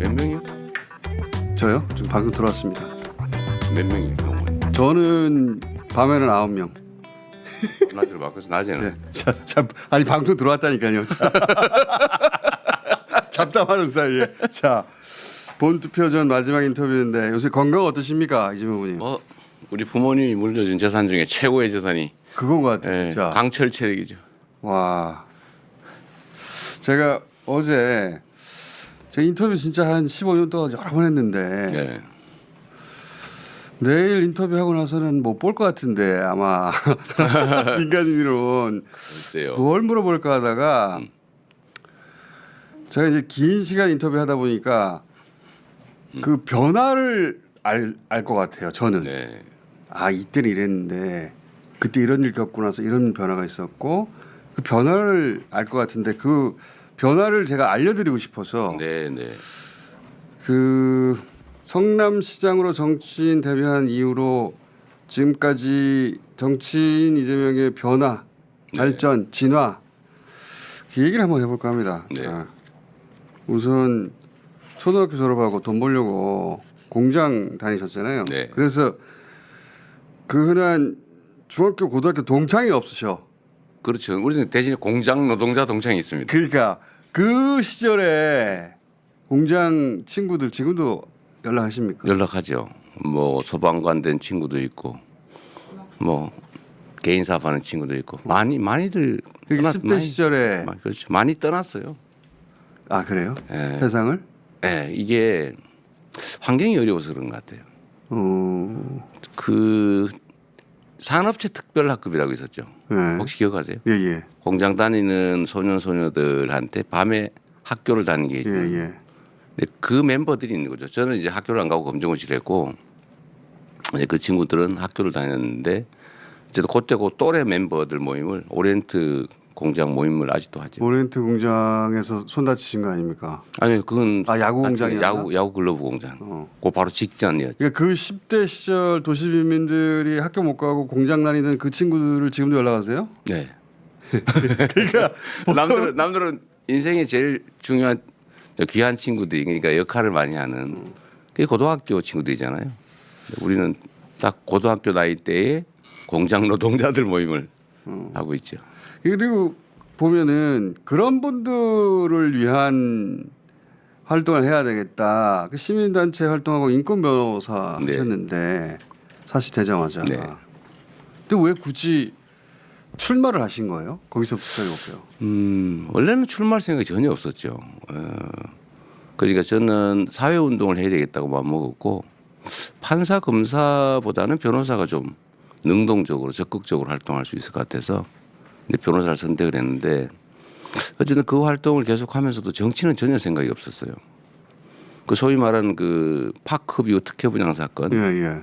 몇 명이요? 저요? 지금 방금 들어왔습니다. 몇 명이요? 병원. 저는 밤에는 9명. 낮으로 바꿔서 낮에는. 네. 아니 방송 들어왔다니까요. 잡담하는 사이에. 자, 본투표 전 마지막 인터뷰인데 요새 건강 어떠십니까, 이재명 후보님? 뭐 우리 부모님이 물려준 재산 중에 최고의 재산이 그건 것 같아요. 예, 자, 강철 체력이죠. 와, 제가 어제 제 인터뷰 진짜 한 15년 동안 여러 번 했는데 네. 내일 인터뷰하고 나서는 못 볼 것 같은데 아마 민간인으로는 글쎄요. 뭘 물어볼까 하다가 제가 이제 긴 시간 인터뷰하다 보니까 그 변화를 알 것 같아요. 저는 네. 아 이때는 이랬는데 그때 이런 일 겪고 나서 이런 변화가 있었고 그 변화를 알 것 같은데 그 변화를 제가 알려드리고 싶어서 네, 네. 그 성남시장으로 정치인 데뷔한 이후로 지금까지 정치인 이재명의 변화, 발전, 진화 그 얘기를 한번 해볼까 합니다. 네. 자, 우선 초등학교 졸업하고 돈 벌려고 공장 다니셨잖아요. 네. 그래서 그 흔한 중학교, 고등학교 동창이 없으셔. 그렇죠. 우리는 대신에 공장 노동자 동창이 있습니다. 그러니까 그 시절에 공장 친구들 지금도 연락하십니까? 연락하죠. 뭐 소방관 된 친구도 있고, 뭐 개인 사업하는 친구도 있고, 많이들 그게 10대 시절에 그렇죠. 많이 떠났어요. 아 그래요? 예. 세상을? 네, 이게 환경이 어려워서 그런 것 같아요. 그 산업체 특별학급이라고 있었죠. 네. 혹시 기억하세요? 예예. 공장 다니는 소년 소녀들한테 밤에 학교를 다니게 했죠. 예예. 근데 그 멤버들이 있는 거죠. 저는 이제 학교를 안 가고 검정고시를 했고, 이제 그 친구들은 학교를 다녔는데, 어쨌든 그때 그 또래 멤버들 모임을 오리엔트 공장 모임을 아직도 하죠. 오리엔트 공장에서 손 다치신 거 아닙니까? 아니 그건 아, 야구 공장이었나? 야구 글러브 공장. 그 바로 직전이었죠. 그러니까 그 10대 시절 도시민들이 학교 못 가고 공장 다니던 그 친구들을 지금도 연락하세요? 네. 그러니까 남들은 인생에 제일 중요한 귀한 친구들이 그러니까 역할을 많이 하는 그게 고등학교 친구들이잖아요. 우리는 딱 고등학교 나이 때에 공장 노동자들 모임을 하고 있죠. 그리고 보면은 그런 분들을 위한 활동을 해야 되겠다. 그 시민단체 활동하고 인권 변호사 네. 하셨는데 사실 되자마자. 네. 근데 왜 굳이 출마를 하신 거예요? 거기서 부탁해볼게요. 원래는 출마할 생각이 전혀 없었죠. 그러니까 저는 사회 운동을 해야 되겠다고 마음먹었고 판사 검사보다는 변호사가 좀 능동적으로 적극적으로 활동할 수 있을 것 같아서 변호사를 선택을 했는데 어쨌든 그 활동을 계속하면서도 정치는 전혀 생각이 없었어요. 그 소위 말하는 그 파크뷰 특혜 분양 사건, 예.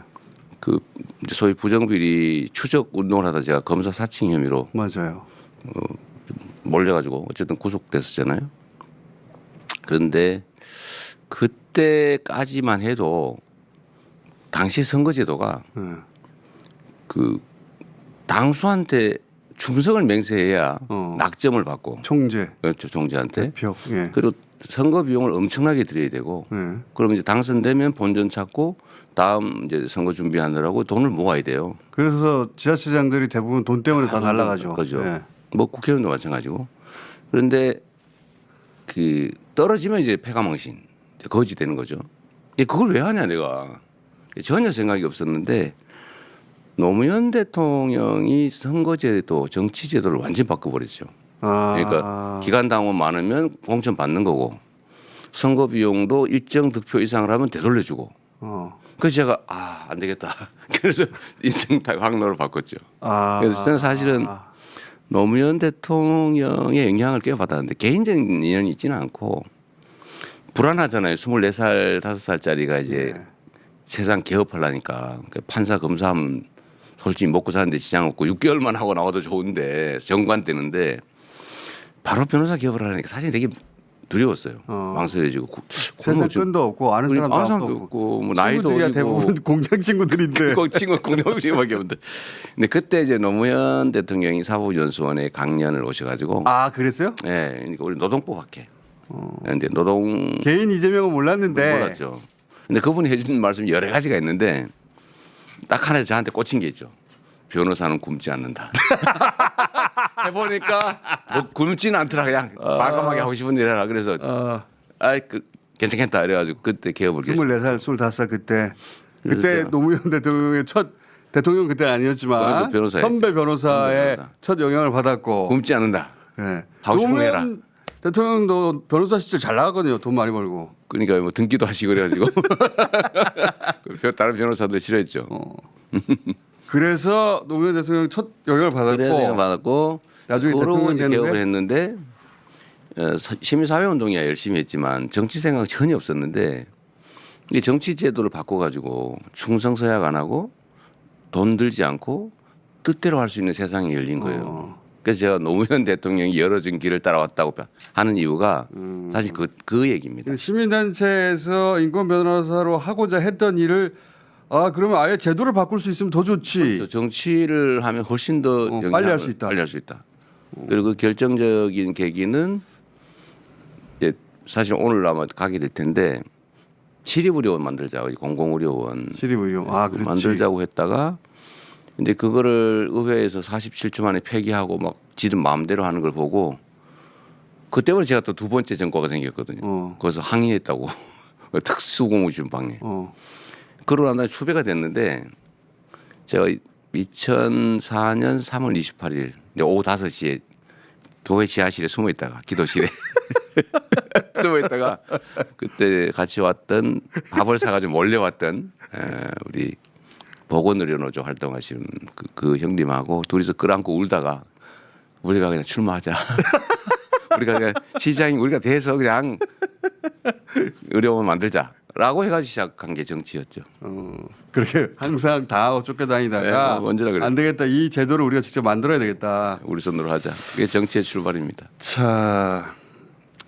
그 이제 소위 부정비리 추적 운동을 하다 제가 검사 사칭 혐의로 맞아요. 몰려가지고 어쨌든 구속됐었잖아요. 그런데 그때까지만 해도 당시 선거제도가 그 당수한테 충성을 맹세해야 낙점을 받고 총재, 그렇죠, 총재한테. 대표. 예. 그리고 선거 비용을 엄청나게 들여야 되고 예. 그럼 이제 당선되면 본전 찾고 다음 이제 선거 준비하느라고 돈을 모아야 돼요. 그래서 지자체장들이 대부분 돈 때문에 다 날라가죠. 그죠. 예. 뭐 국회의원도 마찬가지고. 그런데 그 떨어지면 이제 패가망신, 이제 거지 되는 거죠. 그걸 왜 하냐 내가 전혀 생각이 없었는데 노무현 대통령이 선거제도, 정치제도를 완전 바꿔버렸죠. 그러니까 기간 당원 많으면 공천 받는 거고 선거 비용도 일정 득표 이상을 하면 되돌려주고. 그래서 제가 안 되겠다. 그래서 인생 확로를 바꿨죠. 그래서 저는 사실은 노무현 대통령의 영향을 꽤 받았는데 개인적인 인연이 있지는 않고 불안하잖아요. 24살, 5살짜리가 이제 세상 개업하려니까 판사 검사하면 솔직히 먹고 사는데 지장 없고 6개월만 하고 나와도 좋은데 정관 되는데 바로 변호사 개업을 하려니까 사실 되게 두려웠어요. 망설여지고 세상 끈도 없고 아는 사람도 없고 뭐 나이도 친구들이야 어리고 대부분 공장 친구들인데 그 친구 공룡식밖에 없는데 근데 그때 이제 노무현 대통령이 사법연수원에 강연을 오셔가지고 그랬어요? 네, 그러니까 우리 노동법 학회 근데 노동 개인 이재명은 몰랐는데 몰랐죠. 근데 그분이 해준 말씀이 여러 가지가 있는데 딱 하나 저한테 꽂힌 게 있죠. 변호사는 굶지 않는다. 해보니까 뭐 굶지는 않더라. 그냥 과감하게 하고 싶은 일 해라. 그래서 괜찮겠다. 이래가지고 그때 개업을 결심. 24살, 25살 그때 그래서 노무현 대통령의 첫 대통령 그때는 아니었지만 그 변호사의 선배 변호사의 변호사. 첫 영향을 받았고 굶지 않는다. 네. 하고 싶은 거 해라. 노무현 대통령도 변호사 시절 잘 나갔거든요. 돈 많이 벌고. 그러니까 뭐 등기도 하시고 그래가지고 다른 변호사들 싫어했죠. 그래서 노무현 대통령 첫 영향을 그래서 받았고 나중에 그러고 이제 대통령 개업을 했는데 시민사회운동이야 열심히 했지만 정치 생각 전혀 없었는데 이 정치 제도를 바꿔가지고 충성서약 안 하고 돈 들지 않고 뜻대로 할 수 있는 세상이 열린 거예요. 그래서 제가 노무현 대통령이 열어준 길을 따라왔다고 하는 이유가 사실 그 얘기입니다. 시민단체에서 인권 변호사로 하고자 했던 일을 그러면 아예 제도를 바꿀 수 있으면 더 좋지. 그렇죠. 정치를 하면 훨씬 더 빨리 할 수 있다. 빨리 할 수 있다. 그리고 그 결정적인 계기는 이제 사실 오늘 아마 가게 될 텐데 시립의료원 만들자고 공공의료원 시립의료. 그렇지. 만들자고 했다가 근데 그거를 의회에서 47초 만에 폐기하고 막 지들 마음대로 하는 걸 보고 그때부터 제가 또 두 번째 전과가 생겼거든요. 거기서 항의했다고 특수공무지원 방해. 그러고 난 다음에 추배가 됐는데 제가 2004년 3월 28일 오후 5시에 교회 지하실에 숨어 있다가 기도실에 숨어 있다가 그때 같이 왔던 밥을 사가지고 몰래 왔던 우리 보건의료노조 활동하시는 그 형님하고 둘이서 끌안고 울다가 우리가 그냥 출마하자. 우리가 그냥 시장이 우리가 돼서 그냥 의료원 만들자라고 해가지고 시작한 게 정치였죠. 그렇게 항상 다 하고 쫓겨다니다가 네, 먼저라 그랬죠. 안 되겠다. 이 제도를 우리가 직접 만들어야 되겠다. 우리 손으로 하자. 그게 정치의 출발입니다. 자,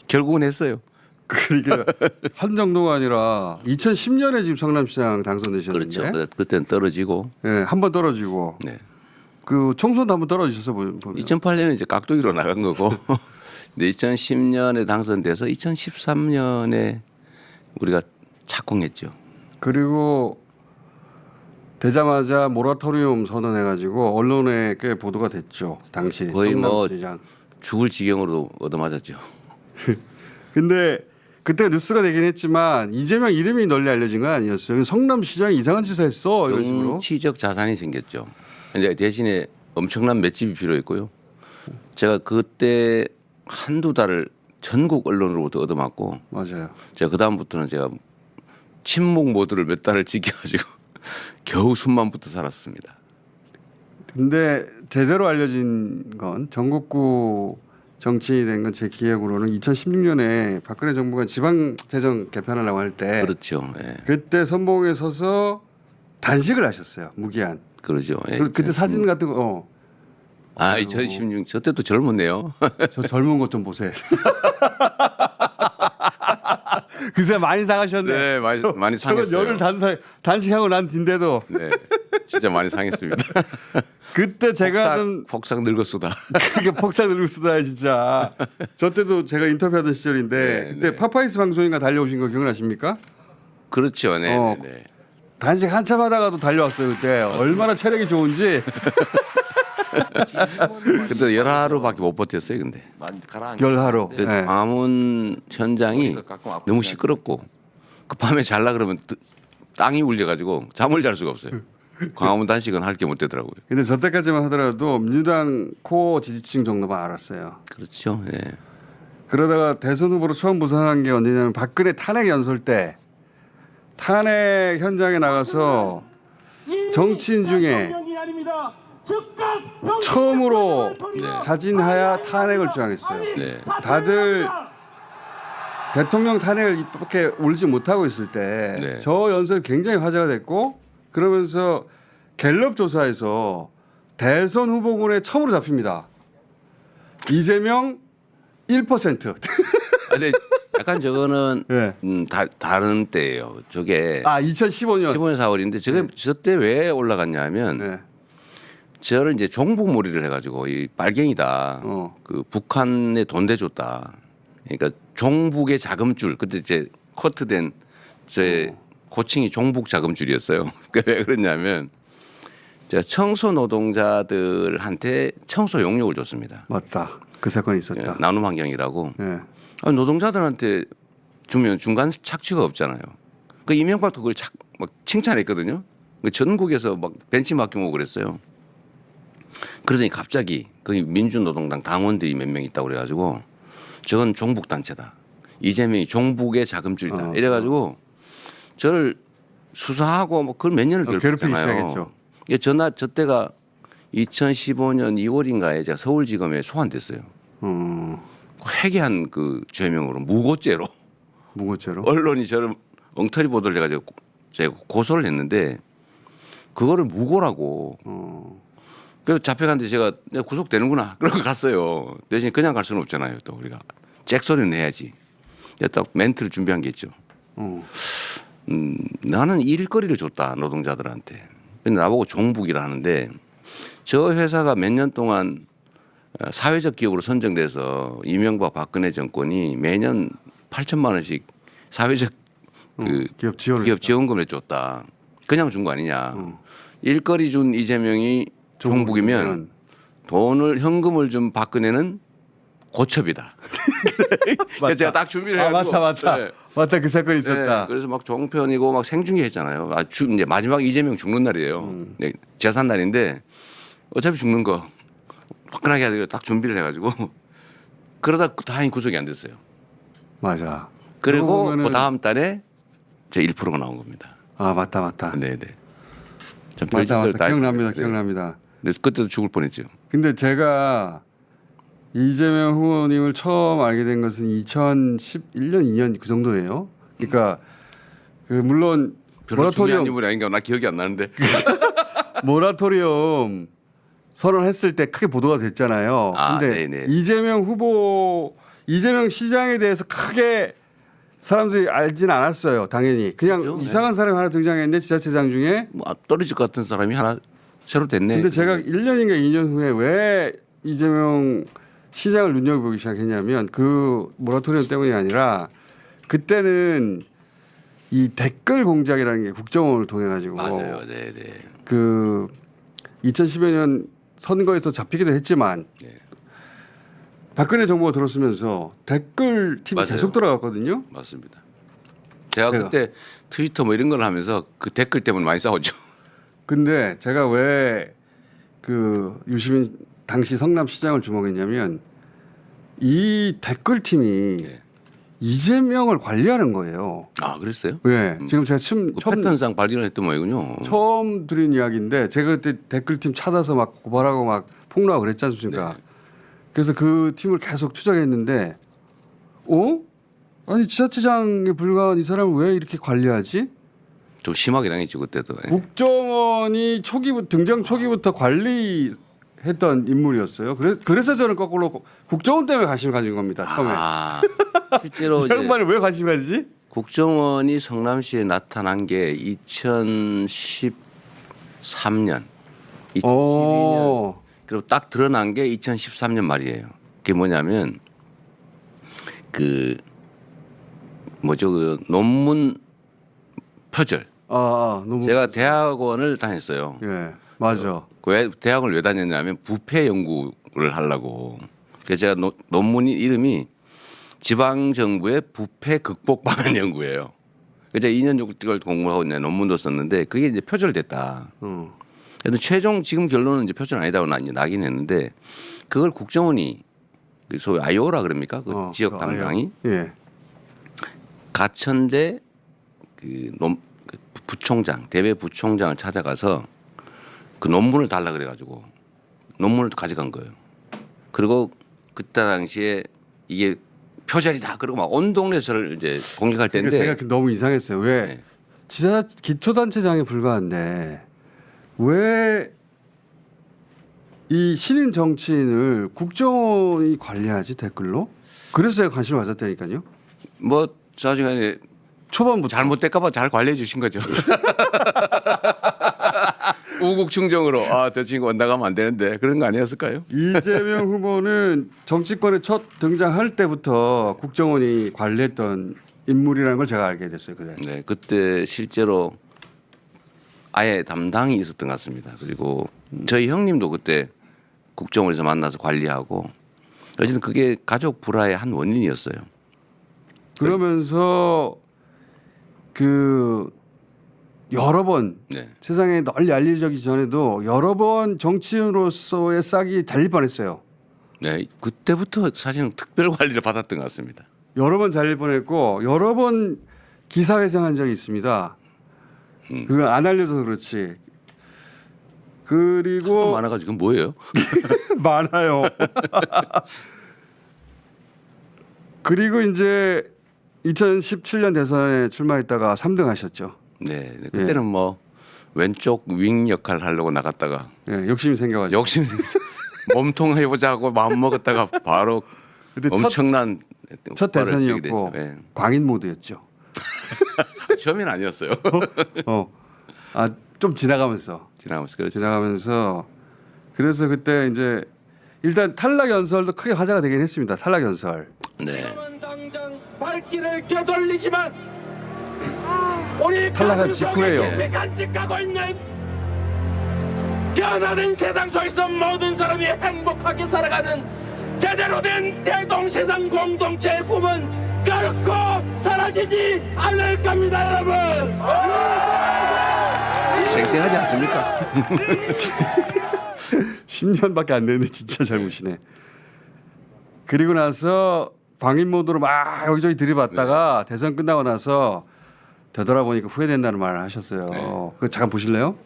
결국은 했어요. 그러니까 한 정도가 아니라 2010년에 지금 성남시장 당선되셨는데, 그렇죠. 그때는 떨어지고. 네, 한 번 떨어지고, 네. 그 총선도 한 번 떨어지셔서 보면 2008년에 이제 깍두기로 나간 거고, 근데 2010년에 당선돼서 2013년에 우리가 착공했죠. 그리고 되자마자 모라토리움 선언해가지고 언론에 꽤 보도가 됐죠. 당시 거의 뭐 성남시장. 죽을 지경으로 얻어맞았죠. 근데 그때 뉴스가 되긴 했지만 이재명 이름이 널리 알려진 건 아니었어요. 성남시장이 이상한 짓을 했어 이런 식으로. 정치적 자산이 생겼죠. 근데 대신에 엄청난 맷집이 필요했고요. 제가 그때 한두 달을 전국 언론으로부터 얻어맞고 맞아요. 제가 그 다음부터는 제가 침묵 모드를 몇 달을 지켜가지고 겨우 숨만 붙어 살았습니다. 근데 제대로 알려진 건 전국구 정치인이 된 건 제 기억으로는 2016년에 박근혜 정부가 지방재정 개편하려고 할 때 그렇죠. 예. 그때 선봉에 서서 단식을 하셨어요. 무기한. 그러죠. 예. 그때 사진 같은 거 2016 저 때도 젊었네요. 저 젊은 것 좀 보세요. 그새 많이 상하셨네. 네, 많이 저건 상했어요. 열흘 단식하고 난 뒤인데도 네, 진짜 많이 상했습니다. 그때 제가 좀 폭삭 늙었수다. 그게 폭삭 늙을 수다 진짜. 저 때도 제가 인터뷰하던 시절인데 네, 그때 네. 파파이스 방송인가 달려오신 거 기억나십니까? 그렇죠. 네, 네. 단식 한참 하다가도 달려왔어요 그때. 얼마나 체력이 좋은지. 그때 열하루밖에 못 버텼어요. 근데 열하루. 그 네. 광화문 현장이 너무 시끄럽고 그 밤에 잘라 그러면 땅이 울려가지고 잠을 잘 수가 없어요. 광화문 단식은 할 게 못 되더라고요. 근데 저 때까지만 하더라도 민주당 코어 지지층 정도만 알았어요. 그렇죠. 예. 그러다가 대선 후보로 처음 부상한 게 언제냐면 박근혜 탄핵 연설 때 탄핵 현장에 나가서 정치인 중에 처음으로 자진하야 탄핵을 주장했어요. 네. 다들 대통령 탄핵을 이밖에 올리지 못하고 있을 때 네. 저 연설이 굉장히 화제가 됐고 그러면서 갤럽 조사에서 대선 후보군에 처음으로 잡힙니다. 이재명 1%. 근데 약간 저거는 네. 다른 때예요. 저게 2015년. 15년 4월인데 저때 왜 올라갔냐면 네. 저를 이제 종북몰이를 해가지고 이 빨갱이다. 그 북한에 돈 대줬다. 그러니까 종북의 자금줄 그때 이제 커트된 제 고칭이 종북 자금줄이었어요. 왜 그랬냐면 제가 청소 노동자들한테 청소 용역을 줬습니다. 맞다. 그 사건이 예, 있었다. 나눔 환경이라고. 예. 아니, 노동자들한테 주면 중간 착취가 없잖아요. 그 이명박도 그걸 막 칭찬했거든요. 그 전국에서 막 벤치마킹 오고 그랬어요. 그러더니 갑자기 거기 민주노동당 당원들이 몇 명 있다고 그래가지고 저건 종북 단체다. 이재명이 종북의 자금줄이다. 이래가지고 저를 수사하고 뭐 그걸 몇 년을 괴롭히기 괴롭혔잖아요. 시작했죠. 예, 저 때가 2015년 2월인가에 제가 서울지검에 소환됐어요. 회개한 그 죄명으로 무고죄로 무고죄로. 언론이 저를 엉터리 보도를 해가지고 제가 고소를 했는데 그거를 무고라고. 그래서 잡혀갔는데 제가 내가 구속되는구나 그러고 갔어요. 대신 그냥 갈 수는 없잖아요. 또 우리가 잭소리는 해야지. 딱 멘트를 준비한 게 있죠. 나는 일거리를 줬다 노동자들한테. 근데 나보고 종북이라 하는데 저 회사가 몇 년 동안 사회적 기업으로 선정돼서 이명박 박근혜 정권이 매년 8천만 원씩 사회적 그 기업 지원금을 줬다. 그냥 준 거 아니냐. 일거리 준 이재명이 종북이면 돈을 현금을 준 박근혜는 고첩이다. 그래서 제가 딱 준비를 해가지고 맞다. 네. 맞다. 그 사건이 있었다. 네, 그래서 막 종편이고 막 생중계 했잖아요. 이제 마지막 이재명 죽는 날이에요. 네, 재산 날인데 어차피 죽는 거 화끈하게 해야 되고 딱 준비를 해가지고 그러다 다행히 구속이 안 됐어요. 맞아. 그리고 보면은- 그 다음 달에 제 1%가 나온 겁니다. 아 맞다. 네네. 참 맞다. 별짓을 다 기억납니다. 했어요. 네. 기억납니다. 근데 그때도 죽을 뻔했죠. 근데 제가 이재명 후보님을 처음 알게 된 것은 2011년, 2년 그 정도예요. 그러니까 그 물론 별로 중요한 모라토리엄 인물이 아닌가 나 기억이 안 나는데. 모라토리엄 선언했을 때 크게 보도가 됐잖아요. 아, 근데 네네. 이재명 시장에 대해서 크게 사람들이 알지는 않았어요. 당연히 그냥 그렇죠. 이상한 사람이 하나 등장했는데 지자체장 중에. 뭐 떨어질 것 같은 사람이 하나 새로 됐네. 근데 제가 1년인가 2년 후에 왜 이재명 시장을 눈여겨보기 시작했냐면 그 모라토리엄 때문이 아니라 그때는 이 댓글 공작이라는 게 국정원을 통해 가지고 맞아요. 네네. 그 2010여 년 선거에서 잡히기도 했지만 네. 박근혜 정부가 들어서면서 댓글 팀이 맞아요. 계속 들어갔거든요. 맞습니다. 제가 제가. 그때 트위터 뭐 이런 걸 하면서 그 댓글 때문에 많이 싸웠죠. 근데 제가 왜 그 유시민 당시 성남시장을 주목했냐면 이 댓글 팀이 네. 이재명을 관리하는 거예요. 아 그랬어요? 왜? 지금 제가 그 패턴상 발견했던 모양이군요. 처음 들은 이야기인데 제가 그때 댓글팀 찾아서 막 고발하고 막 폭로하고 그랬지 않습니까? 네. 그래서 그 팀을 계속 추적했는데 아니 지자체장에 불과한 이 사람을 왜 이렇게 관리하지? 좀 심하게 당했죠 그때도. 예. 국정원이 등장 초기부터 관리했던 인물이었어요. 그래서 저는 거꾸로 국정원 때문에 관심을 가진 겁니다. 처음에. 아 실제로 이 이제 양반을 왜 관심 가지지? 국정원이 성남시에 나타난 게 2013년, 2012년 그리고 딱 드러난 게 2013년 말이에요. 그게 뭐냐면 그 뭐죠 그 논문 표절. 너무 제가 대학원을 다녔어요. 예 맞아. 왜 대학을 왜 다녔냐면 부패 연구를 하려고. 그래서 제가 논문 이름이 지방 정부의 부패 극복 방안 연구예요. 그래서 2년 6개월 공부하고 있는 논문도 썼는데 그게 이제 표절됐다. 그래도 최종 지금 결론은 이제 표절 아니다고 나긴 했는데 그걸 국정원이 그 소위 아이오라 그럽니까? 그 지역 담당이 예. 가천대 그 부총장 대외 부총장을 찾아가서 그 논문을 달라 그래가지고 논문을 가져간 거예요. 그리고 그때 당시에 이게 표절이다. 그리고 막 온 동네 저를 이제 공격할 때인데 그러니까 제가 너무 이상했어요. 왜 네. 기초단체장에 불과한데 왜 이 신인 정치인을 국정원이 관리하지 댓글로? 그래서 제가 관심을 가졌다니까요. 뭐 사실간에 초반부터. 잘못될까봐 잘 관리해 주신 거죠. 우국 충정으로 저 친구 원나가면 안 되는데 그런 거 아니었을까요? 이재명 후보는 정치권에 첫 등장할 때부터 국정원이 관리했던 인물이라는 걸 제가 알게 됐어요. 그때. 네, 그때 실제로 아예 담당이 있었던 것 같습니다. 그리고 저희 형님도 그때 국정원에서 만나서 관리하고 어쨌든 그게 가족 불화의 한 원인이었어요. 그러면서 그 여러 번 네. 세상에 널리 알려지기 전에도 여러 번 정치인으로서의 싹이 달릴 뻔했어요. 네, 그때부터 사실은 특별 관리를 받았던 것 같습니다. 여러 번 잘릴 뻔했고 여러 번 기사회생한 적이 있습니다. 그건 안 알려서 그렇지. 그리고 많아가지고 그건 뭐예요? 많아요. 그리고 이제 2017년 대선에 출마했다가 3등 하셨죠. 네, 그때는 뭐 왼쪽 윙 역할 하려고 나갔다가 예, 욕심이 생겨가지고. 욕심 몸통 해보자고 마음 먹었다가 바로 근데 엄청난 첫 폭발을 쓰게 대선이었고 됐죠. 네. 광인 모드였죠. 처음엔 아니었어요. 좀 지나가면서 지나가면서 그렇죠. 지나가면서 그래서 그때 이제 일단 탈락 연설도 크게 화제가 되긴 했습니다. 탈락 연설. 네. 지금은 당장 발길을 되돌리지만 우리 탈락한 가슴속에 직후예요. 깊이 간직하고 있는 변화된 세상 속에서 모든 사람이 행복하게 살아가는 제대로 된 대동세상 공동체의 꿈은 결코 사라지지 않을 겁니다, 여러분. 생생하지 않습니까? 10년밖에 안 됐는데 진짜 잘 보시네. 그리고 나서 광인 모드로 막 여기저기 들이받다가 대선 끝나고 나서 되돌아보니까 후회된다는 말을 하셨어요. 네. 그거 잠깐 보실래요?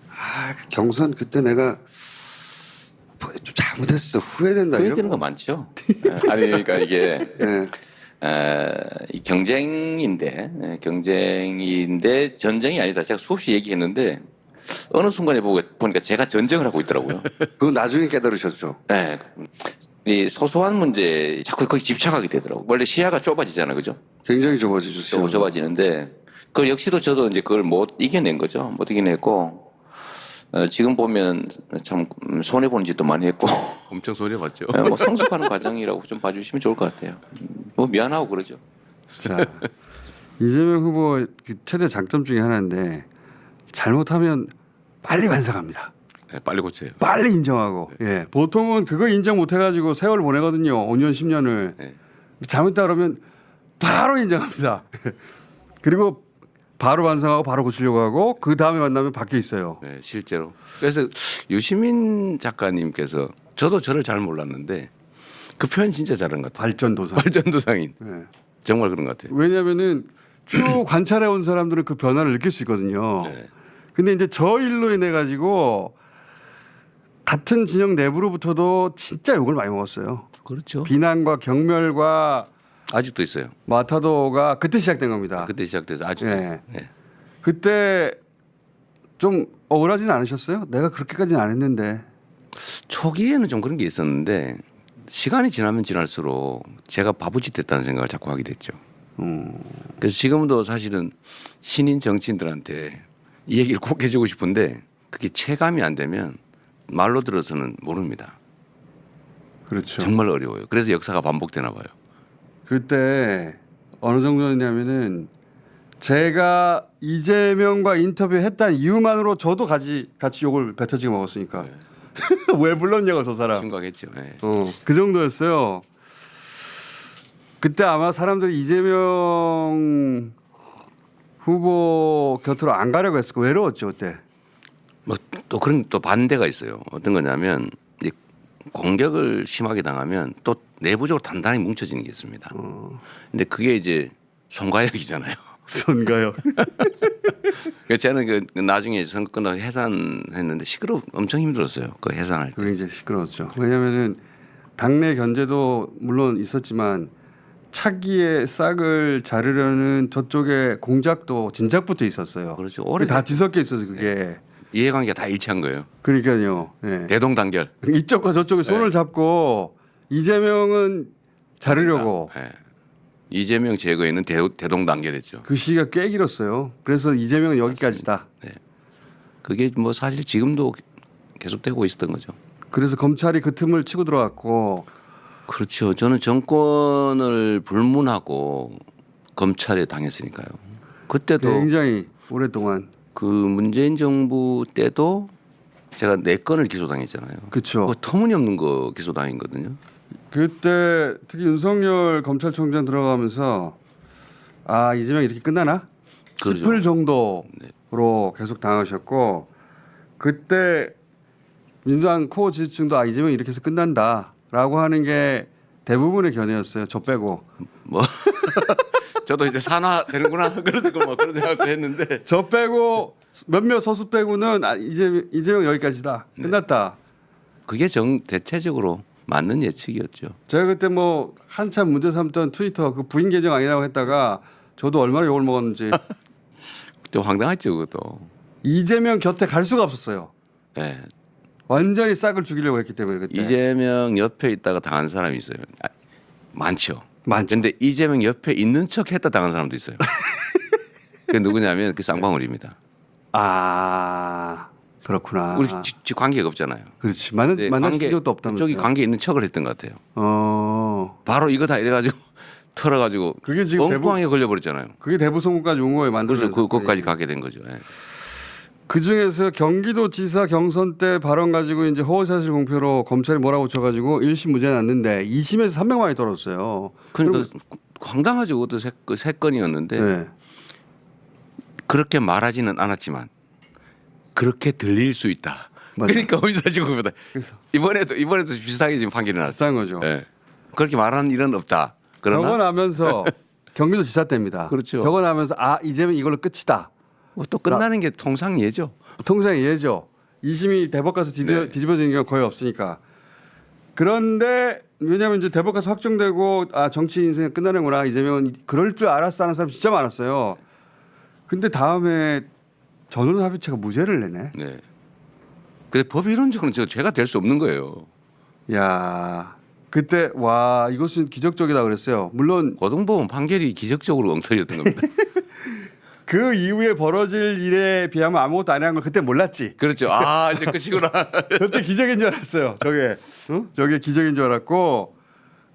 그 경선 그때 내가 좀 잘못했어 후회된다 후회되는 이런 거 많죠. 아니 그러니까 이게 네. 이 경쟁인데 전쟁이 아니다. 제가 수없이 얘기했는데 어느 순간에 보니까 제가 전쟁을 하고 있더라고요. 그거 나중에 깨달으셨죠. 네. 이 소소한 문제 자꾸 거기 집착하게 되더라고요. 원래 시야가 좁아지잖아요, 그죠? 굉장히 좁아지셨어요. 좁아지는데 그 역시도 저도 이제 그걸 못 이겨낸 거죠. 못 이겨냈고 지금 보면 참 손해 보는 짓도 많이 했고 엄청 손해 봤죠. 뭐 성숙하는 과정이라고 좀 봐주시면 좋을 것 같아요. 뭐 미안하고 그러죠. 자, 이재명 후보 그 최대 장점 중에 하나인데 잘못하면 빨리 반성합니다. 네, 빨리 고쳐요. 빨리 인정하고. 예. 보통은 그거 인정 못 해가지고 세월 보내거든요. 5년 10년을. 네. 잘못했다 그러면 바로 인정합니다. 그리고 바로 반성하고 바로 고치려고 하고 그 다음에 만나면 바뀌어 있어요. 네, 실제로. 그래서 유시민 작가님께서 저도 저를 잘 몰랐는데 그 표현 진짜 잘한 것 같아요. 발전도상. 발전도상인. 예. 정말 그런 것 같아요. 왜냐하면은 쭉 관찰해 온 사람들은 그 변화를 느낄 수 있거든요. 네. 근데 이제 저 일로 인해 가지고 같은 진영 내부로부터도 진짜 욕을 많이 먹었어요. 그렇죠. 비난과 경멸과 아직도 있어요. 마타도가 그때 시작된 겁니다. 그때 시작돼서 아직도 네. 있어요. 네. 그때 좀 억울하진 않으셨어요? 내가 그렇게까지는 안 했는데. 초기에는 좀 그런 게 있었는데 시간이 지나면 지날수록 제가 바보짓 됐다는 생각을 자꾸 하게 됐죠. 그래서 지금도 사실은 신인 정치인들한테 이 얘기를 꼭 해주고 싶은데 그게 체감이 안 되면 말로 들어서는 모릅니다. 그렇죠. 정말 어려워요. 그래서 역사가 반복되나 봐요. 그때 어느 정도였냐면은 제가 이재명과 인터뷰했다는 이유만으로 저도 같이 욕을 뱉어지게 먹었으니까. 네. 왜 불렀냐고 저 사람. 심각했죠. 네. 그 정도였어요. 그때 아마 사람들이 이재명 후보 곁으로 안 가려고 했을 거 외로웠죠 그때. 뭐 또 그런 또 반대가 있어요. 어떤 거냐면 이제 공격을 심하게 당하면 또 내부적으로 단단히 뭉쳐지는 게 있습니다. 근데 그게 이제 송가혁이잖아요. 선가요. 그래서 저는 그 나중에 선거 끝나고 해산했는데 엄청 힘들었어요. 그 해산할 때. 그게 이제 시끄러웠죠. 왜냐하면은 당내 견제도 물론 있었지만 차기의 싹을 자르려는 저쪽에 공작도 진작부터 있었어요. 그렇죠. 그게 오래 다 뒤섞여 있어서 그게. 이해관계가 다 일치한 거예요. 그러니까요. 예. 대동단결. 이쪽과 저쪽이 손을 잡고 이재명은 자르려고 네. 이재명 제거에는 대동단결했죠. 그 시기가 꽤 길었어요. 그래서 이재명은 여기까지다. 네. 그게 뭐 사실 지금도 계속되고 있었던 거죠. 그래서 검찰이 그 틈을 치고 들어갔고 그렇죠. 저는 정권을 불문하고 검찰에 당했으니까요. 그때도 굉장히 오랫동안 그 문재인 정부 때도 제가 4건을 기소당했잖아요. 그렇죠. 그거 터무니없는 거 기소당했거든요. 그때 특히 윤석열 검찰총장 들어가면서 아 이재명 이렇게 끝나나 그러죠. 싶을 정도로 계속 당하셨고 그때 민주당 코어 지지층도 아 이재명 이렇게 해서 끝난다라고 하는 게 대부분의 견해였어요. 저 빼고. 뭐 저도 이제 산화 되는구나 그런 생각도 했는데 저 빼고 몇몇 소수 빼고는 아, 이재명 여기까지다. 끝났다. 그게 대체적으로 맞는 예측이었죠. 제가 그때 뭐 한참 문제 삼던 트위터 그 부인 계정 아니라고 했다가 저도 얼마나 욕을 먹었는지 그때 황당했죠, 그것도. 이재명 곁에 갈 수가 없었어요. 예. 완전히 싹을 죽이려고 했기 때문에 그때. 이재명 옆에 있다가 당한 사람이 있어요. 많죠. 많죠. 근데 이재명 옆에 있는 척 했다 당한 사람도 있어요. 그게 누구냐면 그 쌍방울입니다. 아 그렇구나. 우리 관계가 없잖아요. 그렇지. 근데 만난 적도 없다면서요. 저기 관계 있는 척을 했던 것 같아요. 바로 이거 다 이래가지고 털어가지고 그게 지금 엉뚱하게 걸려버렸잖아요. 그게 대부송구까지 온 거예요. 그래서 만들어서 그것까지 가게 된 거죠. 예. 그 중에서 경기도지사 경선 때 발언 가지고 이제 허위사실 공표로 검찰이 몰아붙여가지고 1심 무죄 났는데 2심에서 300만이 떨어졌어요. 그러니까 황당하죠. 그것도 세 건이었는데 네. 그렇게 말하지는 않았지만 그렇게 들릴 수 있다. 맞아요. 그러니까 허위사실공표다. 그래서 이번에도 비슷하게 지금 판결이 났어요. 비슷한 거죠. 예. 그렇게 말하는 일은 없다. 저거 그러나 나면서 경기도지사 때입니다. 그렇죠. 저거 나면서 아 이재명 이걸로 끝이다. 뭐 또 끝나는 게 통상 예죠. 통상 예죠. 2심이 대법 가서 네. 뒤집어지는 경우가 거의 없으니까. 그런데 왜냐하면 이제 대법 가서 확정되고 아 정치 인생 끝나는구나 이재명은 그럴 줄 알았어 하는 사람 진짜 많았어요. 근데 다음에 전원합의체가 무죄를 내네. 네. 근데 법 이론적으로는 죄가 될 수 없는 거예요. 야 그때 와 이것은 기적적이다 그랬어요. 물론 고등법원 판결이 기적적으로 엉터리였던 겁니다. 그 이후에 벌어질 일에 비하면 아무것도 아니라는 걸 그때 몰랐지. 그렇죠. 아 이제 끝이구나. 그때 기적인 줄 알았어요. 저게 기적인 줄 알았고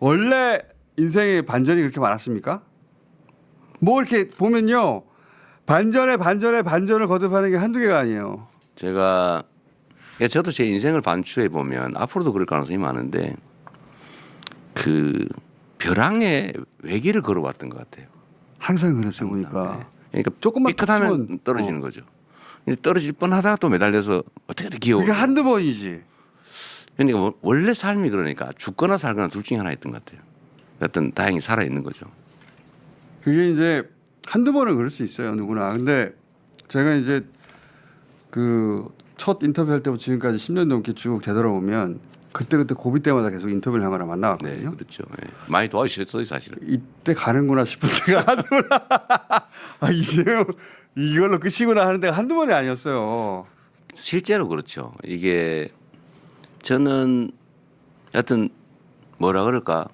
원래 인생에 반전이 그렇게 많았습니까? 뭐 이렇게 보면요 반전에 반전을 거듭하는 게 한두 개가 아니에요. 제가 저도 제 인생을 반추해 보면 앞으로도 그럴 가능성이 많은데 그 벼랑에 외길을 걸어왔던 것 같아요. 항상 그랬어요 보니까. 네. 그러니까 조금만 삐끗하면 툭 떨어지는 치면, 거죠. 떨어질 뻔하다가 또 매달려서 어떻게든 기어. 그게 한두 번이지. 그러니까 원래 삶이 그러니까 죽거나 살거나 둘 중에 하나 있던 것 같아요. 여튼 다행히 살아 있는 거죠. 그게 이제 한두 번은 그럴 수 있어요 누구나. 근데 제가 이제 그 첫 인터뷰할 때부터 지금까지 10년 넘게 쭉 되돌아보면 그때 고비 때마다 계속 인터뷰를 하거나 네, 만나왔거든요. 그렇죠. 네. 많이 도와주셨어요, 사실은. 이때 가는구나 싶을 때가 한두 번. 아 이제요 이걸로 끝이구나 하는 데가 한두 번이 아니었어요. 실제로 그렇죠. 이게 저는 여하튼 뭐라 그럴까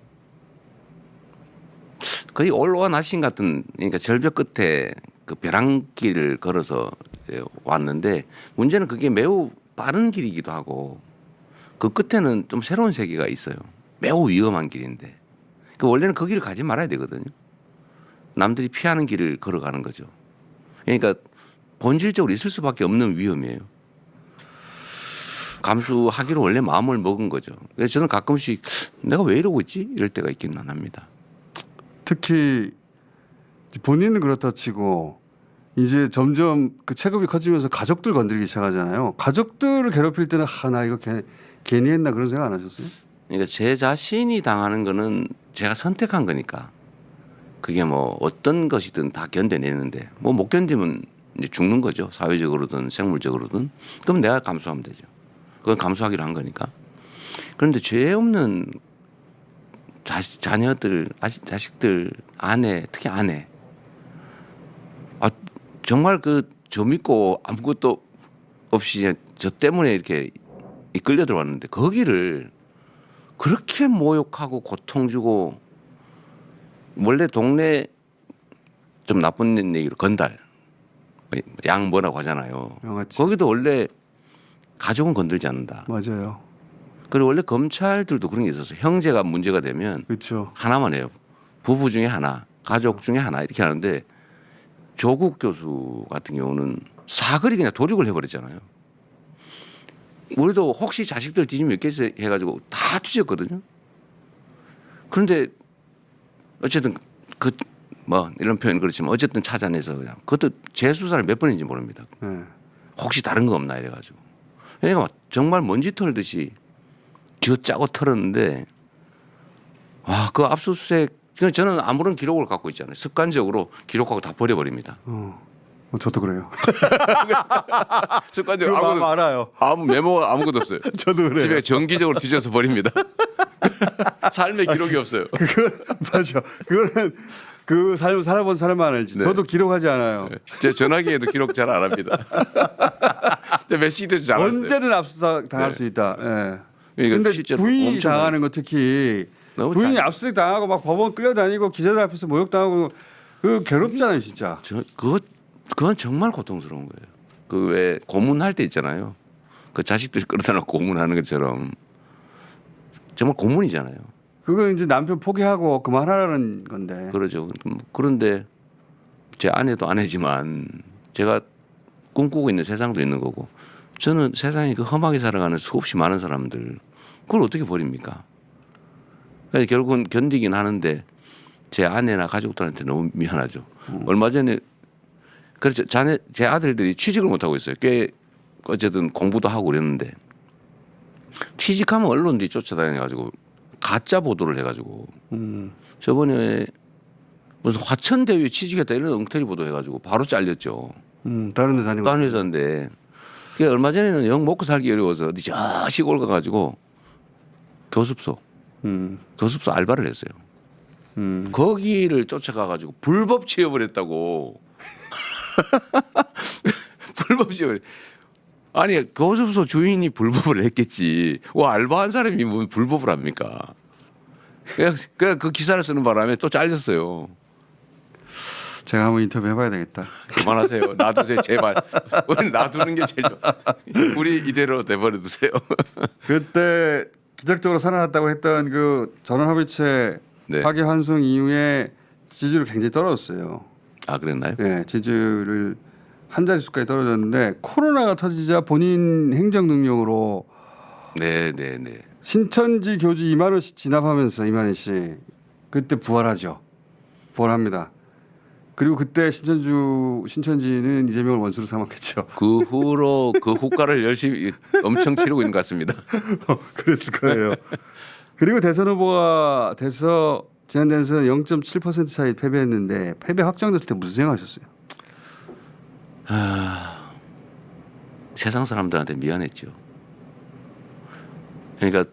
거의 올로와 나신 같은 그러니까 절벽 끝에 그 벼랑길을 걸어서 왔는데 문제는 그게 매우 빠른 길이기도 하고 그 끝에는 좀 새로운 세계가 있어요. 매우 위험한 길인데 그 원래는 그 길을 가지 말아야 되거든요. 남들이 피하는 길을 걸어가는 거죠. 그러니까 본질적으로 있을 수밖에 없는 위험이에요. 감수하기로 원래 마음을 먹은 거죠. 그래서 저는 가끔씩 내가 왜 이러고 있지? 이럴 때가 있기는 합니다. 특히 본인은 그렇다 치고 이제 점점 그 체급이 커지면서 가족들 건드리기 시작하잖아요. 가족들을 괴롭힐 때는 나 이거 괜히 했나 그런 생각 안 하셨어요? 그러니까 제 자신이 당하는 거는 제가 선택한 거니까 그게 뭐 어떤 것이든 다 견뎌내는데 뭐 못 견디면 이제 죽는 거죠. 사회적으로든 생물적으로든. 그럼 내가 감수하면 되죠. 그건 감수하기로 한 거니까. 그런데 죄 없는 자녀들, 자식들, 아내, 특히 아내. 아, 정말 그 저 믿고 아무것도 없이 저 때문에 이렇게 끌려 들어왔는데 거기를 그렇게 모욕하고 고통 주고 원래 동네 좀 나쁜 얘기로 건달 양 뭐라고 하잖아요. 양아치. 거기도 원래 가족은 건들지 않는다. 맞아요. 그리고 원래 검찰들도 그런 게 있었어요. 형제가 문제가 되면 그렇죠. 하나만 해요. 부부 중에 하나, 가족 중에 하나 이렇게 하는데 조국 교수 같은 경우는 사거리 그냥 도륙을 해버렸잖아요. 우리도 혹시 자식들 뒤지면 있겠어 해가지고 다 뒤졌거든요. 그런데 어쨌든 그 뭐 이런 표현 그렇지만 어쨌든 찾아내서 그냥 그것도 재수사를 몇 번인지 모릅니다. 네. 혹시 다른 거 없나 이래가지고. 그러니까 정말 먼지 털듯이 쥐어짜고 털었는데 와, 그 압수수색 저는 아무런 기록을 갖고 있지 않아요. 습관적으로 기록하고 다 버려버립니다. 저도 그래요. 습관적으로 그 마음 알아요. 아무 메모가 아무것도 없어요. 저도 그래요. 집에 정기적으로 뒤져서 버립니다. 삶의 기록이 없어요. 맞아. 그거는 그 삶을 살아본 사람만 알지. 네. 저도 기록하지 않아요. 제 전화기에도 기록 잘 안 합니다. 메시지도 잘 안 써요. 언제든 압수수색 당할 네. 수 있다. 예. 그러니까 근데 실제로 부인이 엄청 당하는 거 특히 너무 부인이 잘- 압수수색 당하고 막 법원 끌려다니고 기자들 앞에서 모욕당하고 그 괴롭잖아요, 진짜. 그건 정말 고통스러운 거예요. 그 왜 고문할 때 있잖아요. 그 자식들이 끌어다 놓고 고문하는 것처럼 정말 고문이잖아요. 그거 이제 남편 포기하고 그만하라는 건데. 그러죠. 그런데 제 아내도 아내지만 제가 꿈꾸고 있는 세상도 있는 거고 저는 세상에 그 험하게 살아가는 수없이 많은 사람들 그걸 어떻게 버립니까? 그래서 결국은 견디긴 하는데 제 아내나 가족들한테 너무 미안하죠. 얼마 전에 그렇죠. 제 아들들이 취직을 못 하고 있어요. 꽤 어쨌든 공부도 하고 그랬는데 취직하면 언론들이 쫓아다녀가지고 가짜 보도를 해가지고 저번에 무슨 화천대유에 취직했다 이런 엉터리 보도 해가지고 바로 잘렸죠. 다른 데 다니고. 딴 회사인데 그게 얼마 전에는 영 먹고 살기 어려워서 어디 저 시골 가가지고 교습소 알바를 했어요. 거기를 쫓아가가지고 불법 취업을 했다고. 불법 취업을. 아니 교습소 주인이 불법을 했겠지. 와 알바한 사람이 뭐 불법을 합니까? 그냥 그 기사를 쓰는 바람에 또 잘렸어요. 제가 한번 인터뷰 해봐야 되겠다. 그만하세요. 놔두세요 제발. 우리 놔두는 게 제일 좋아. 우리 이대로 내버려 두세요. 그때 기적적으로 살아났다고 했던 그 전원합의체 네. 파기환송 이후에 지지율이 굉장히 떨어졌어요. 아 그랬나요? 네, 지지율을 한 자릿수까지 떨어졌는데 코로나가 터지자 본인 행정 능력으로 네네네. 신천지 교주 2만 원씩 진압하면서 이만희 씨 그때 부활하죠. 부활합니다. 그리고 그때 신천지는 이재명을 원수로 삼았겠죠. 그 후로 그 후과를 열심히 엄청 치르고 있는 것 같습니다. 그랬을 거예요. 그리고 대선 후보가 돼서 지난 대선 0.7% 차이 패배했는데 패배 확정됐을 때 무슨 생각하셨어요? 세상 사람들한테 미안했죠. 그러니까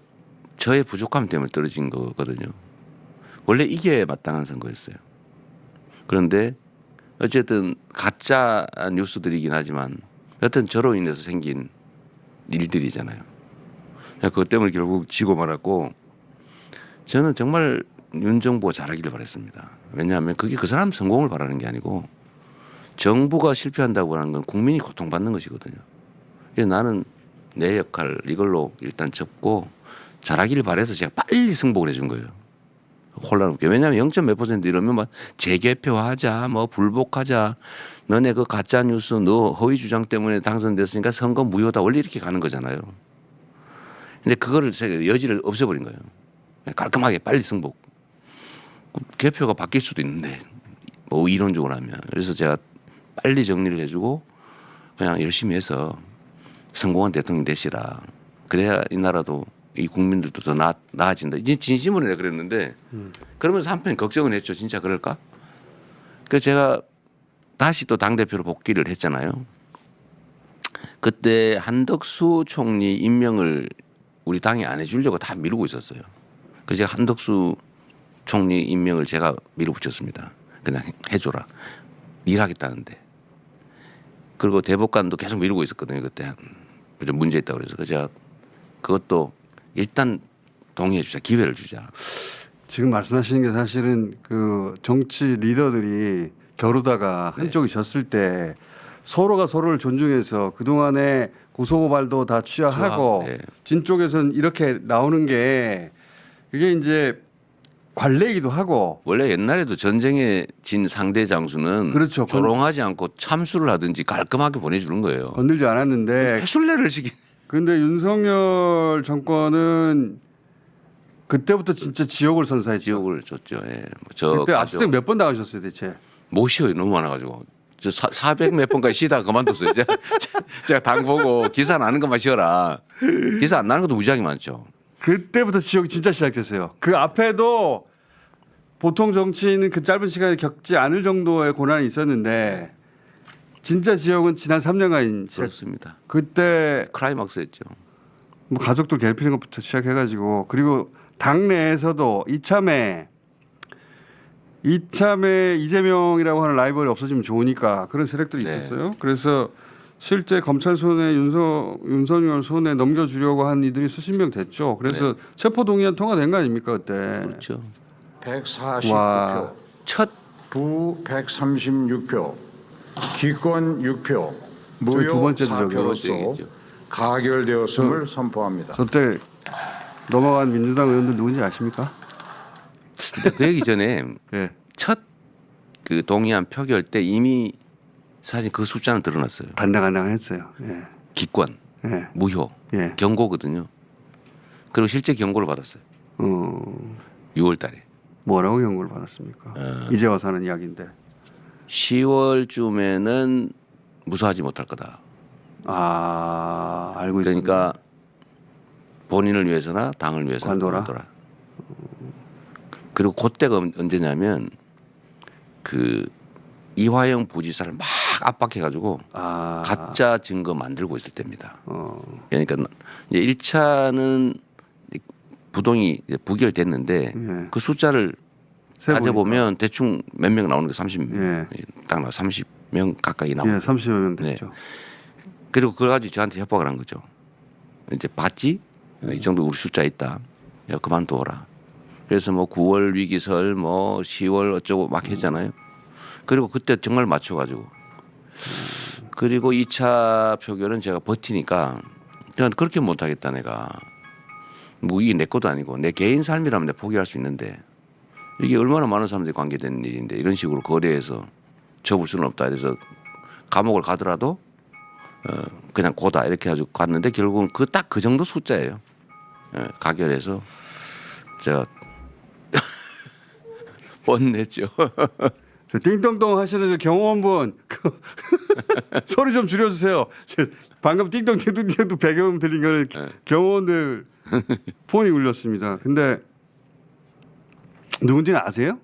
저의 부족함 때문에 떨어진 거거든요. 원래 이게 마땅한 선거였어요. 그런데 어쨌든 가짜 뉴스들이긴 하지만 여튼 저로 인해서 생긴 일들이잖아요. 그것 때문에 결국 지고 말았고 저는 정말 윤 정부가 잘하기를 바랬습니다. 왜냐하면 그게 그 사람 성공을 바라는 게 아니고 정부가 실패한다고 하는 건 국민이 고통받는 것이거든요. 그래서 나는 내 역할 이걸로 일단 접고 잘하기를 바래서 제가 빨리 승복을 해준 거예요. 혼란 없게. 왜냐하면 0. 몇 % 이러면 막 재개표하자, 뭐 불복하자, 너네 그 가짜 뉴스, 너 허위 주장 때문에 당선됐으니까 선거 무효다. 원래 이렇게 가는 거잖아요. 근데 그거를 제가 여지를 없애버린 거예요. 깔끔하게 빨리 승복. 개표가 바뀔 수도 있는데 뭐 이론적으로 하면. 그래서 제가 빨리 정리를 해주고 그냥 열심히 해서 성공한 대통령 되시라. 그래야 이 나라도 이 국민들도 더 나아진다. 이제 진심으로 내가 그랬는데 그러면서 한편 걱정은 했죠. 진짜 그럴까? 그래서 제가 다시 또 당대표로 복귀를 했잖아요. 그때 한덕수 총리 임명을 우리 당이 안 해주려고 다 미루고 있었어요. 그래서 제가 한덕수 총리 임명을 제가 밀어붙였습니다. 그냥 해줘라. 일하겠다는데. 그리고 대법관도 계속 미루고 있었거든요. 그때 좀 문제 있다고 그래서 제가 그것도 일단 동의해 주자. 기회를 주자. 지금 말씀하시는 게 사실은 그 정치 리더들이 겨루다가 한쪽이 졌을 때 서로가 서로를 존중해서 그동안에 고소고발도 다 취하하고 네. 진 쪽에서는 이렇게 나오는 게 그게 이제 관례이기도 하고 원래 옛날에도 전쟁에 진 상대 장수는 그렇죠. 조롱하지 않고 참수를 하든지 깔끔하게 보내주는 거예요. 건들지 않았는데 해술래를 시키. 근데 윤석열 정권은 그때부터 진짜 지옥을 선사했죠. 지옥을 줬죠. 예. 저 그때 가족 압수수색 몇 번 당하셨어요 대체? 못 쉬어요. 너무 많아가지고. 저 400 몇 번까지 쉬다가 그만뒀어요. 제가 당 보고 기사 나는 것만 쉬어라. 기사 안 나는 것도 무지하게 많죠. 그때부터 지옥이 진짜 시작됐어요. 그 앞에도 보통 정치인은 그 짧은 시간에 겪지 않을 정도의 고난이 있었는데 진짜 지옥은 지난 3년간 그렇습니다. 그때 클라이막스였죠. 뭐 가족들 괴롭히는 것부터 시작해가지고 그리고 당내에서도 이참에 이재명이라고 하는 라이벌이 없어지면 좋으니까 그런 세력들이 네. 있었어요. 그래서 실제 검찰 손에 윤석열 손에 넘겨주려고 한 이들이 수십 명 됐죠. 그래서 체포 동의안 통과된 거 아닙니까 그때? 그렇죠. 149표, 와. 첫 부 136표, 기권 6표, 두 무효 번째죠, 저기. 4표로서 번째이죠. 가결되었음을 선포합니다. 저때 넘어간 민주당 의원들 누군지 아십니까? 근데 그 얘기 전에 예. 첫 그 동의안 표결 때 이미 사실 그 숫자는 드러났어요. 간당간당했어요. 예. 기권, 예. 무효, 예. 경고거든요. 그리고 실제 경고를 받았어요. 6월 달에. 뭐라고 경고를 받았습니까? 이제 와서 하는 이야기인데. 10월쯤에는 무사하지 못할 거다. 아 알고 있습니다. 그러니까 본인을 위해서나 당을 위해서 관둬라. 그리고 그때가 언제냐면 그 이화영 부지사를 막 압박해가지고 아, 가짜 증거 만들고 있을 때입니다. 그러니까 이제 1차는 부동이 이제 부결됐는데 예. 그 숫자를 세 따져보면 대충 몇 명 나오는 게 30명, 예. 딱 30명 가까이 보니까. 나옵니다. 예, 30여 명 됐죠. 그리고 그거 가지고 저한테 협박을 한 거죠. 이제 봤지? 이 정도 우리 숫자 있다. 야 그만둬라. 그래서 뭐 9월 위기설, 뭐 10월 어쩌고 막 했잖아요. 그리고 그때 정말 맞춰가지고. 그리고 2차 표결은 제가 버티니까 그냥 그렇게 못하겠다 내가. 뭐 이게 내 것도 아니고 내 개인 삶이라면 내가 포기할 수 있는데 이게 얼마나 많은 사람들이 관계된 일인데 이런 식으로 거래해서 접을 수는 없다. 그래서 감옥을 가더라도 그냥 고다 이렇게 해가지고 갔는데 결국은 그 딱 그 정도 숫자예요. 예, 가결해서 제가 뻔냈죠. 저 띵동동 하시는 저 경호원분 그 소리 좀 줄여주세요. 방금 띵동띵동 배경 들린 거는 경호원들 폰이 울렸습니다. 근데 누군지는 아세요?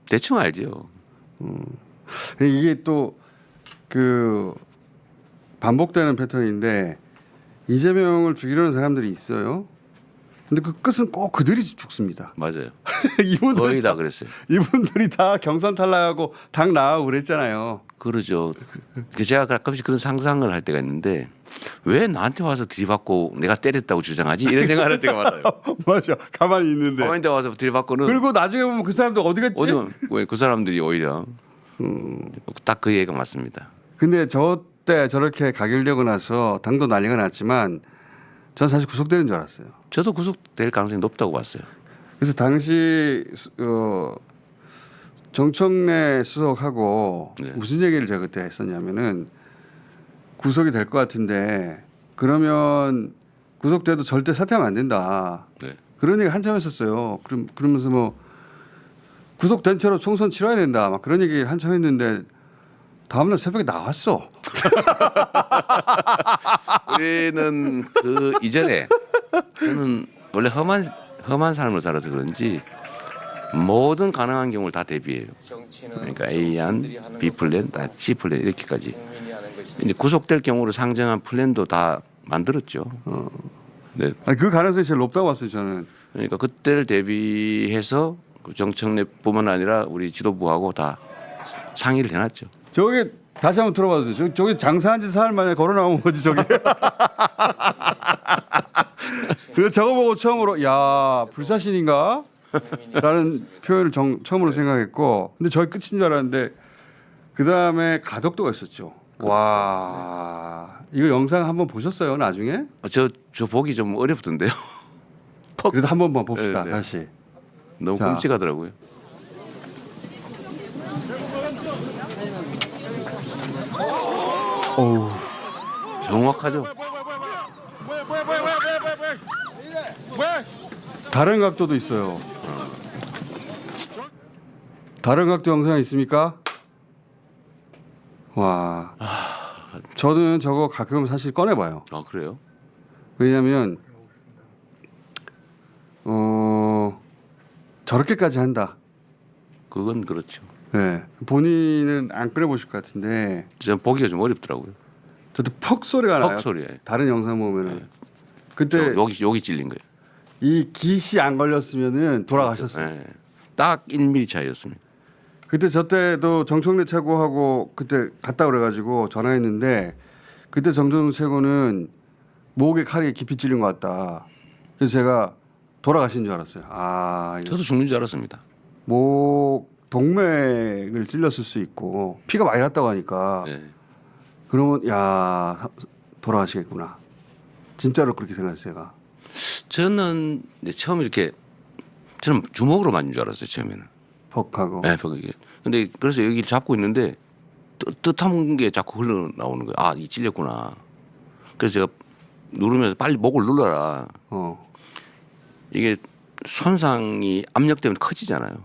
대충 알죠. 이게 또 그 반복되는 패턴인데 이재명을 죽이려는 사람들이 있어요. 근데 그 끝은 꼭 그들이 죽습니다. 맞아요. 이분들이 거의 다 그랬어요. 이분들이 다 경선 탈락하고 당 나가고 그랬잖아요. 그러죠. 제가 가끔씩 그런 상상을 할 때가 있는데 왜 나한테 와서 들이받고 내가 때렸다고 주장하지? 이런 생각을 할 때가 많아요. 맞아. 가만히 있는데. 가만히 데 와서 들이받고는 그리고 나중에 보면 그 사람들 어디 갔지? 그 사람들이 오히려 딱 그 얘기가 맞습니다. 근데 저 때 저렇게 가결되고 나서 당도 난리가 났지만 전 사실 구속되는 줄 알았어요. 저도 구속될 가능성이 높다고 봤어요. 그래서 당시 정청래 수석하고 네. 무슨 얘기를 제가 그때 했었냐면은 구속이 될 것 같은데 그러면 구속돼도 절대 사퇴하면 안 된다. 네. 그런 얘기 한참 했었어요. 그러면서 뭐 구속된 채로 총선 치러야 된다. 막 그런 얘기를 한참 했는데 다음날 새벽에 나왔어. 우리는 그 이전에 저는 원래 험한 삶을 살아서 그런지 모든 가능한 경우를 다 대비해요. 그러니까 A안, B 플랜, 다 C 플랜 이렇게까지. 이제 구속될 경우를 상정한 플랜도 다 만들었죠. 네. 아니, 그 가능성이 제일 높다고 봤어요 저는. 그러니까 그때를 대비해서 정청래뿐만 아니라 우리 지도부하고 다 상의를 해놨죠. 저기 다시 한번 들어봐 주세요. 저기 장사한 지 사흘 만에 걸어 나온 거지 저기. 그래서 저거 보고 처음으로 야 불사신인가? 라는 표현을 처음으로 생각했고 근데 저희 끝인 줄 알았는데 그 다음에 가덕도가 있었죠. 와, 이거 영상 한번 보셨어요 나중에? 저 보기 좀 어렵던데요. 그래도 한 번만 봅시다 네, 네. 다시. 너무 자. 끔찍하더라고요. 어우, 정확하죠. 다른 각도도 있어요. 다른 각도 영상 있습니까? 와, 저는 저거 가끔 사실 꺼내봐요. 아 그래요? 왜냐하면 저렇게까지 한다. 그건 그렇죠. 네. 본인은 안 꺼내보실 것 같은데 전 보기가 좀 어렵더라고요. 저도 퍽 소리가 나요. 퍽 소리에. 다른 영상 보면은 그때 여기 찔린 거예요. 이 깃이 안 걸렸으면은 돌아가셨어요. 네. 딱 1mm 차이였습니다. 그때 저 때도 정청래 최고하고 그때 갔다 그래가지고 전화했는데 그때 정청래 최고는 목에 칼이 깊이 찔린 것 같다. 그래서 제가 돌아가신 줄 알았어요. 아, 이거 저도 죽는 줄 알았습니다. 목 동맥을 찔렸을 수 있고 피가 많이 났다고 하니까 네. 그러면 야 돌아가시겠구나. 진짜로 그렇게 생각했어요. 제가. 저는 이제 처음 이렇게 저는 주먹으로 맞는 줄 알았어요 처음에는. 퍽하고. 네, 거기. 근데 그래서 여기를 잡고 있는데 뜻한 게 자꾸 흘러 나오는 거예요. 아, 이 찔렸구나. 그래서 제가 누르면서 빨리 목을 눌러라. 이게 손상이 압력 때문에 커지잖아요.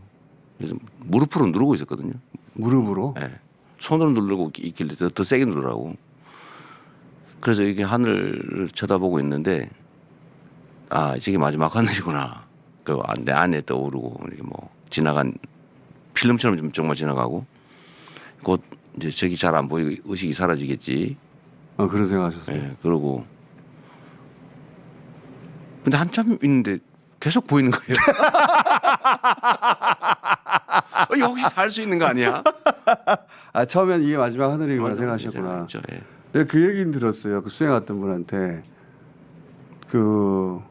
그래서 무릎으로 누르고 있었거든요. 무릎으로. 네. 손으로 누르고 있길래 더 세게 누르라고. 그래서 이렇게 하늘을 쳐다보고 있는데 아, 저게 마지막 하늘이구나. 그 내 안에 떠오르고 이렇게 뭐 지나간 필름처럼 좀 정말 지나가고 곧 이제 저기 잘 안 보이고 의식이 사라지겠지. 그런 생각하셨어요. 예, 그러고 근데 한참 있는데 계속 보이는 거예요. 여기 살 수 있는 거 아니야? 아 처음엔 이게 마지막 하늘이구나 맞아, 생각하셨구나. 그렇죠, 예. 내가 그 얘기는 들었어요. 그 수행 왔던 분한테 그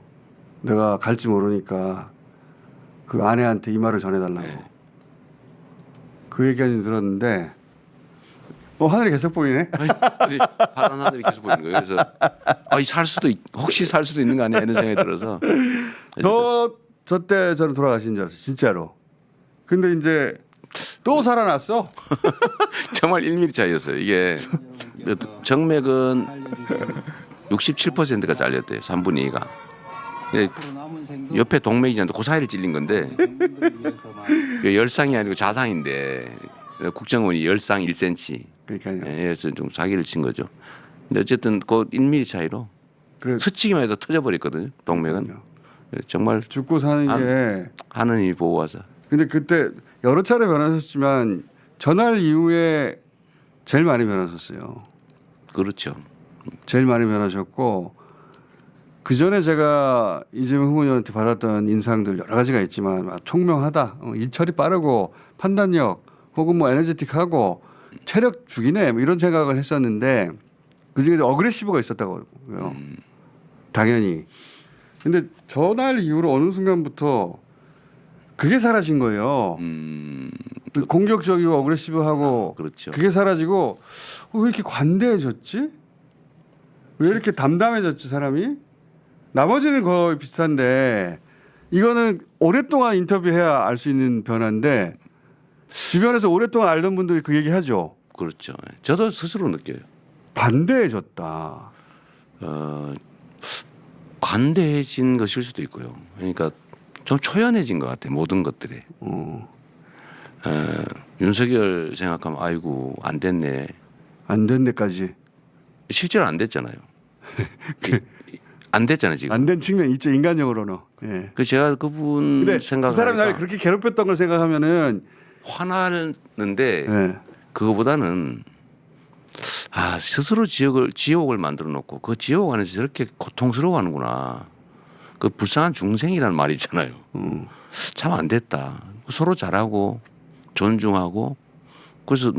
내가 갈지 모르니까 그 아내한테 이 말을 전해달라고. 네. 그 얘기까지 들었는데 하늘이 계속 보이네. 아니, 파란 하늘이 계속 보이는 거예요. 그래서 혹시 살 수도 있는 거 아니야 이런 생각이 들어서 저 때 저는 돌아가신 줄 알았어요. 진짜로. 근데 이제 또 살아났어. 정말 1mm 차이였어요. 이게 정맥은 67%가 잘렸대요. 3분의 2가. 옆에 동맥이잖아요. 그 사이를 찔린 건데 열상이 아니고 자상인데 국정원이 열상 1cm. 그러니까요. 그래서 좀 사기를 친 거죠. 근데 어쨌든 그 1mm 차이로 그래, 스치기만 해도 터져버렸거든요. 동맥은. 정말 죽고 사는 게. 하느님이 보호하사. 근데 그때 여러 차례 변하셨지만 전날 이후에 제일 많이 변하셨어요. 그렇죠. 제일 많이 변하셨고 그 전에 제가 이재명 후보님한테 받았던 인상들 여러 가지가 있지만 총명하다, 일처리 빠르고 판단력 혹은 뭐 에너제틱하고 체력 죽이네 뭐 이런 생각을 했었는데 그 중에 어그레시브가 있었다고요. 당연히. 근데 전날 이후로 어느 순간부터 그게 사라진 거예요. 공격적이고 어그레시브하고 그렇죠. 그게 사라지고 왜 이렇게 관대해졌지? 왜 이렇게 담담해졌지 사람이? 나머지는 거의 비슷한데 이거는 오랫동안 인터뷰해야 알 수 있는 변화인데 주변에서 오랫동안 알던 분들이 그 얘기하죠. 그렇죠. 저도 스스로 느껴요. 관대해졌다. 관대해진 것일 수도 있고요. 그러니까 좀 초연해진 것 같아요. 모든 것들이. 윤석열 생각하면 아이고 안 됐네. 안 된 데까지. 실제로 안 됐잖아요. 안 됐잖아요 지금. 안 된 측면 있죠. 인간적으로는. 예. 그 제가 그분 근데 그 생각을 사람이 날 하니까 그렇게 괴롭혔던 걸 생각하면은 화나는데 예. 그거보다는 스스로 지옥을 만들어 놓고 그 지옥 안에서 저렇게 고통스러워하는구나. 그 불쌍한 중생이라는 말이 있잖아요. 참 안 됐다. 서로 잘하고 존중하고 그래서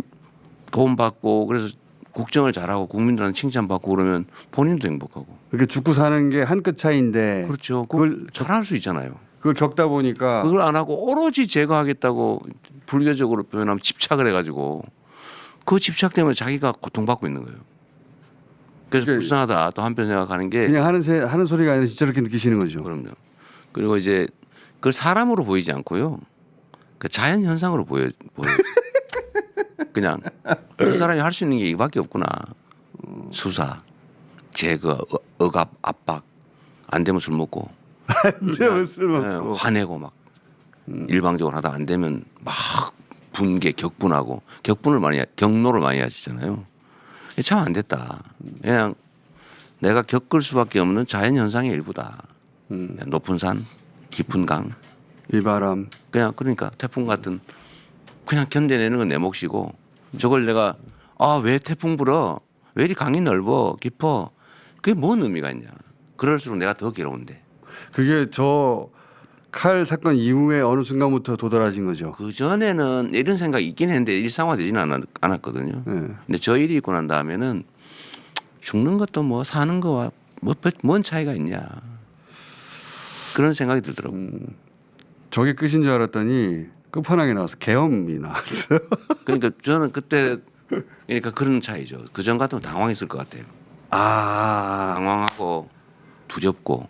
돈 받고 그래서 국정을 잘하고 국민들한테 칭찬받고 그러면 본인도 행복하고. 이렇게 죽고 사는 게 한 끗 차이인데 그렇죠. 그걸 잘할 수 있잖아요. 그걸 겪다 보니까 그걸 안 하고 오로지 제거하겠다고 불교적으로 표현하면 집착을 해가지고 그 집착 때문에 자기가 고통받고 있는 거예요. 그래서 그게- 불쌍하다 또 한편 생각하는 게 그냥 하는 소리가 아니라 진짜 그렇게 느끼시는 거죠. 그럼요. 그리고 이제 그걸 사람으로 보이지 않고요. 그 자연 현상으로 보여. 그냥 그 사람이 할 수 있는 게 이밖에 없구나. 수사, 제거, 억압, 압박. 안 되면 술 먹고, 근데 술 먹고. 화내고 막 일방적으로 하다 안 되면 막 분개, 격분하고 경노를 많이 하시잖아요. 참 안 됐다. 그냥 내가 겪을 수밖에 없는 자연 현상의 일부다. 그냥 높은 산, 깊은 강, 이 바람. 그냥 그러니까 태풍 같은 그냥 견뎌내는 건 내 몫이고 저걸 내가 왜 태풍 불어? 왜 이리 강이 넓어? 깊어? 그게 뭔 의미가 있냐? 그럴수록 내가 더 괴로운데. 그게 저 칼 사건 이후에 어느 순간부터 도달하신 거죠. 그 전에는 이런 생각이 있긴 했는데 일상화되지는 않았거든요. 네. 근데 저 일이 있고 난 다음에는 죽는 것도 뭐 사는 거와 뭔 차이가 있냐 그런 생각이 들더라고요. 저게 끝인 줄 알았더니 끝판왕에 나와서 계엄이 나왔어요. 그러니까 저는 그때 그러니까 그런 차이죠. 그 전 같으면 당황했을 것 같아요. 아, 당황하고 두렵고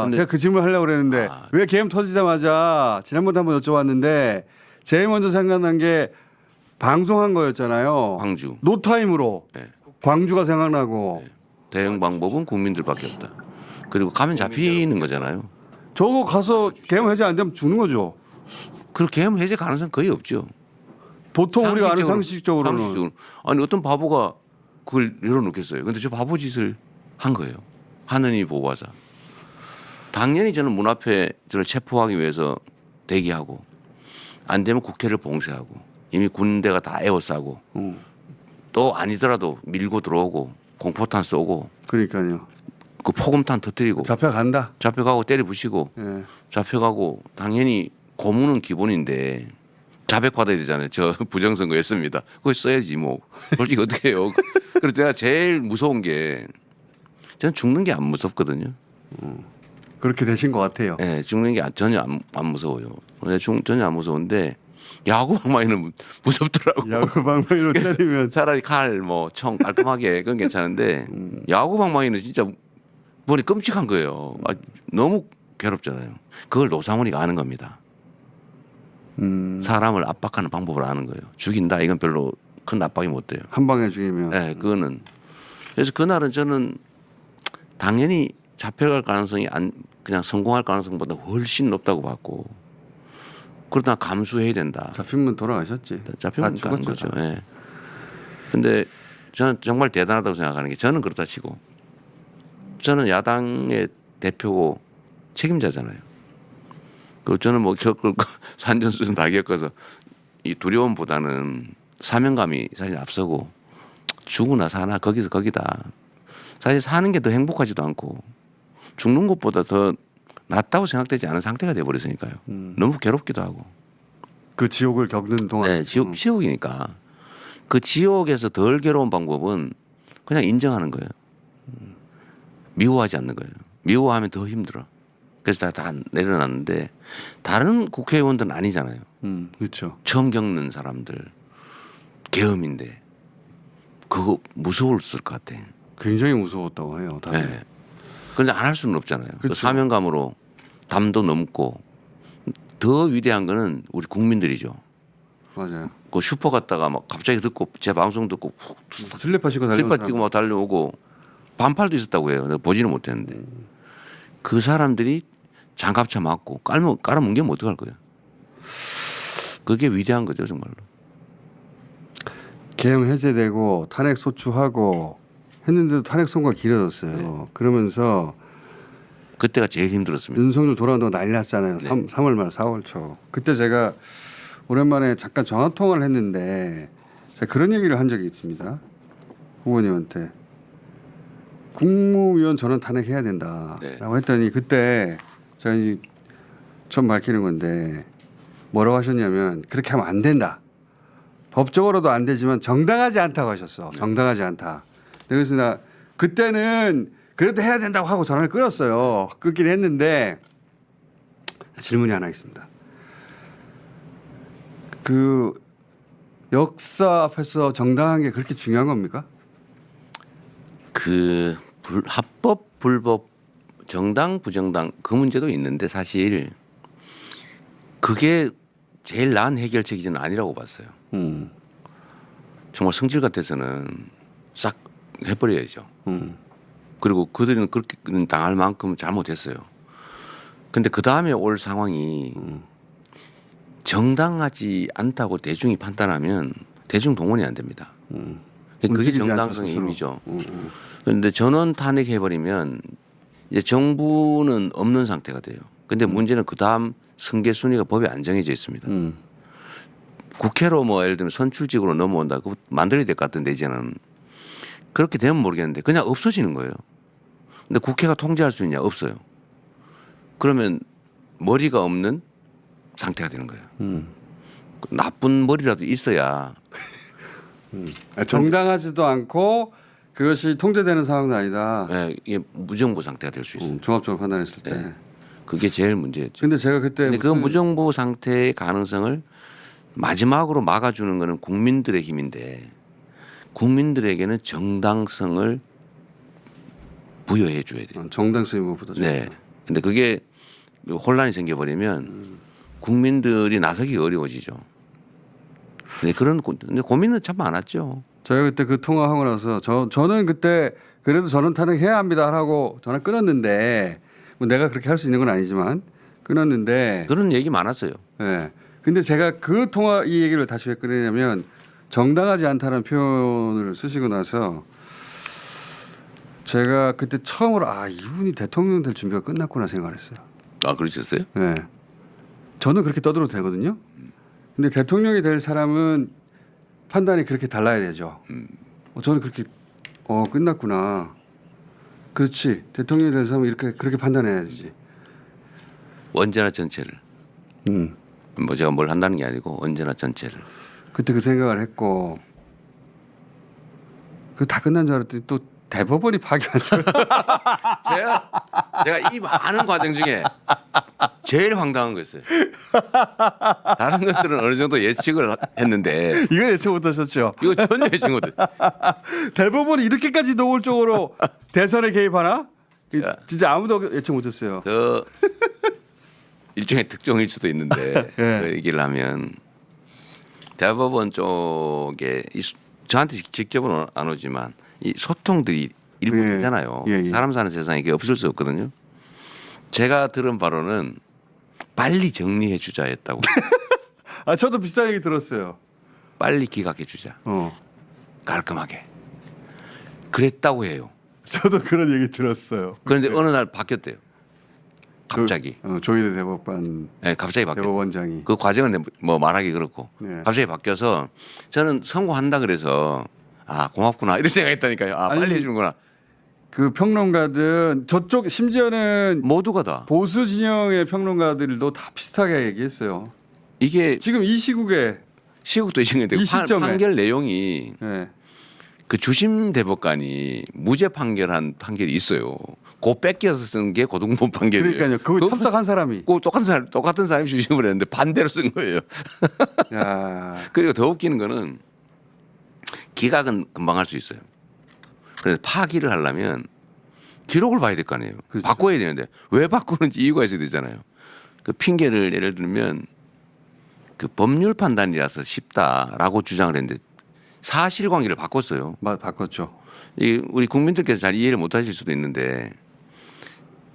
근데 제가 그 질문 하려고 그랬는데 왜 계엄 터지자마자 지난번에 한번 여쭤봤는데 제일 먼저 생각난 게 방송한 거였잖아요. 광주. 노타임으로 네. 광주가 생각나고 대응 방법은 국민들밖에 없다. 그리고 가면 잡히는 거잖아요. 저거 가서 계엄 해제 안 되면 죽는 거죠. 그 계엄 해제 가능성 거의 없죠. 보통 우리가 아는 상식적으로는 상식적으로. 아니 어떤 바보가 그걸 열어놓겠어요. 근데 저 바보 짓을 한 거예요. 하느니 보호하자. 당연히 저는 문 앞에 저를 체포하기 위해서 대기하고 안 되면 국회를 봉쇄하고 이미 군대가 다 에워싸고 또 아니더라도 밀고 들어오고 공포탄 쏘고 그러니까요. 그 포금탄 터뜨리고 잡혀간다. 잡혀가고 때려 부시고 예. 잡혀가고 당연히 고문은 기본인데 자백 받아야 되잖아요. 저 부정선거 했습니다. 그거 써야지 뭐. 솔직히 어떻게 해요. 그래서 내가 제일 무서운 게 저는 죽는 게 안 무섭거든요. 그렇게 되신 것 같아요. 네, 죽는 게 전혀 안 무서워요. 근데 전혀 안 무서운데 야구 방망이는 무섭더라고. 야구 방망이로 그래서 때리면 차라리 칼, 뭐 총 깔끔하게 그건 괜찮은데 야구 방망이는 진짜 머리 끔찍한 거예요. 너무 괴롭잖아요. 그걸 노상훈이가 아는 겁니다. 사람을 압박하는 방법을 아는 거예요. 죽인다 이건 별로 큰 압박이 못 돼요. 한 방에 죽이면 네, 그거는 그래서 그날은 저는 당연히 잡혀갈 가능성이 그냥 성공할 가능성보다 훨씬 높다고 봤고 그러다 감수해야 된다. 잡히면 돌아가셨지. 잡히면 다 가는 죽었죠, 거죠. 다. 예. 근데 저는 정말 대단하다고 생각하는 게 저는 그렇다 치고 저는 야당의 대표고 책임자잖아요. 그리고 저는 뭐 겪을 산전수전 다 겪어서 이 두려움보다는 사명감이 사실 앞서고 죽으나 사나 거기서 거기다. 사실 사는 게 더 행복하지도 않고 죽는 것보다 더 낫다고 생각되지 않은 상태가 돼버렸으니까요. 너무 괴롭기도 하고. 그 지옥을 겪는 동안. 네, 지옥이니까 그 지옥에서 덜 괴로운 방법은 그냥 인정하는 거예요. 미워하지 않는 거예요. 미워하면 더 힘들어. 그래서 다 내려놨는데 다른 국회의원들은 아니잖아요. 그렇죠. 처음 겪는 사람들 계엄인데 그거 무서웠을 것 같아. 굉장히 무서웠다고 해요. 다들. 네. 그런데 안 할 수는 없잖아요. 그 그쵸. 사명감으로 담도 넘고 더 위대한 거는 우리 국민들이죠. 맞아요. 그 슈퍼 갔다가 막 갑자기 듣고 제 방송 듣고 슬리퍼 신고 달리는 슬리퍼 사람. 뛰고 막 달려오고 반팔도 있었다고 해요. 내가 보지는 못했는데 그 사람들이 장갑차 맞고 깔아뭉개면 어떡할 거예요. 그게 위대한 거죠 정말로. 계엄 해제되고 탄핵 소추하고 했는데도 탄핵 선고가 길어졌어요. 네. 그러면서 그때가 제일 힘들었습니다. 윤석열 돌아온다고 난리 났잖아요. 네. 3월 말 4월 초. 그때 제가 오랜만에 잠깐 전화 통화를 했는데 제가 그런 얘기를 한 적이 있습니다. 후보님한테 국무위원 전원 탄핵해야 된다라고 네. 했더니 그때 제가 이제 처음 밝히는 건데 뭐라고 하셨냐면 그렇게 하면 안 된다. 법적으로도 안 되지만 정당하지 않다고 하셨어. 정당하지 않다. 그래서 나 그때는 그래도 해야 된다고 하고 전화를 끊었어요. 끊긴 했는데 질문이 하나 있습니다. 그 역사 앞에서 정당한 게 그렇게 중요한 겁니까? 합법 불법 정당 부정당 그 문제도 있는데 사실 그게 제일 나은 해결책이 저는 아니라고 봤어요. 정말 성질 같아서는 싹 해버려야죠. 그리고 그들은 그렇게 당할 만큼 잘못했어요. 근데 그 다음에 올 상황이 정당하지 않다고 대중이 판단하면 대중 동원이 안 됩니다. 그게 움직이지 않죠, 정당성의 스스로. 힘이죠. 그런데 전원 탄핵해버리면 이제 정부는 없는 상태가 돼요. 근데 문제는 그 다음 승계 순위가 법에 안 정해져 있습니다. 국회로 뭐 예를 들면 선출직으로 넘어온다. 그거 만들어야 될 것 같은데 이제는 그렇게 되면 모르겠는데 그냥 없어지는 거예요. 근데 국회가 통제할 수 있냐? 없어요. 그러면 머리가 없는 상태가 되는 거예요. 나쁜 머리라도 있어야 정당하지도 않고 그것이 통제되는 상황도 아니다. 이게 무정부 상태가 될 수 있어요. 종합적으로 판단했을 때. 네. 그게 제일 문제였죠. 근데 제가 그때 근데 그 무정부 상태의 가능성을 마지막으로 막아주는 거는 국민들의 힘인데 국민들에게는 정당성을 부여해 줘야 돼요. 정당성이 무엇보다 네. 근데 그게 혼란이 생겨버리면 국민들이 나서기 어려워지죠. 근데 근데 고민은 참 많았죠. 제가 그때 그 통화하고 나서 저는 그때 그래도 저는 탄핵해야 합니다 하고 전화 끊었는데 뭐 내가 그렇게 할 수 있는 건 아니지만 끊었는데 그런 얘기 많았어요. 예. 근데 제가 그 통화 이 얘기를 다시 왜 꺼내냐면 정당하지 않다는 표현을 쓰시고 나서 제가 그때 처음으로 이분이 대통령 될 준비가 끝났구나 생각했어요. 아, 그러셨어요? 네. 저는 그렇게 떠들어도 되거든요. 근데 대통령이 될 사람은 판단이 그렇게 달라야 되죠. 저는 그렇게 끝났구나. 그렇지. 대통령이 될 사람은 그렇게 판단해야 되지. 언제나 전체를. 뭐 제가 뭘 한다는 게 아니고 언제나 전체를. 그때 그 생각을 했고 그 다 끝난 줄 알았더니 또 대법원이 파기환송을 제가 이 많은 과정 중에 제일 황당한 거였어요. 다른 것들은 어느 정도 예측을 했는데 이거 예측 못하셨죠? 이거 전혀 예측 못해. 대법원이 이렇게까지 노골적으로 대선에 개입하나? 진짜 아무도 예측 못했어요. 저 일종의 특종일 수도 있는데 예. 그 얘기를 하면 대법원 쪽에 저한테 직접은 안 오지만 이 소통들이 일부잖아요. 예, 예. 사람 사는 세상에 이게 없을 수 없거든요. 제가 들은 바로는 빨리 정리해 주자였다고. 저도 비슷한 얘기 들었어요. 빨리 기각해 주자. 깔끔하게. 그랬다고 해요. 저도 그런 얘기 들었어요. 그런데 어느 날 바뀌었대요. 갑자기. 조희대 대법관 네, 갑자기 바뀌었어요. 대법원장이. 그 과정은 뭐 말하기 그렇고 네. 갑자기 바뀌어서 저는 선고한다 그래서 고맙구나 이런 생각했다니까요. 빨리 아니, 해주는구나. 그 평론가들 저쪽 심지어는 모두가 다 보수 진영의 평론가들도 다 비슷하게 얘기했어요. 이게 지금 이 시국에 시국도 있는데 이 시점에. 판결 내용이 그 주심 대법관이 무죄 판결한 판결이 있어요. 그 뺏겨서 쓴 게 고등법 판결이에요. 그러니까요. 그거 참석한 사람이. 그 똑같은 사람이 주심을 했는데 반대로 쓴 거예요. 야. 그리고 더 웃기는 거는 기각은 금방 할 수 있어요. 그래서 파기를 하려면 기록을 봐야 될 거 아니에요. 그렇죠. 바꿔야 되는데 왜 바꾸는지 이유가 있어야 되잖아요. 그 핑계를 예를 들면 그 법률 판단이라서 쉽다라고 주장을 했는데 사실관계를 바꿨어요. 바꿨죠. 우리 국민들께서 잘 이해를 못하실 수도 있는데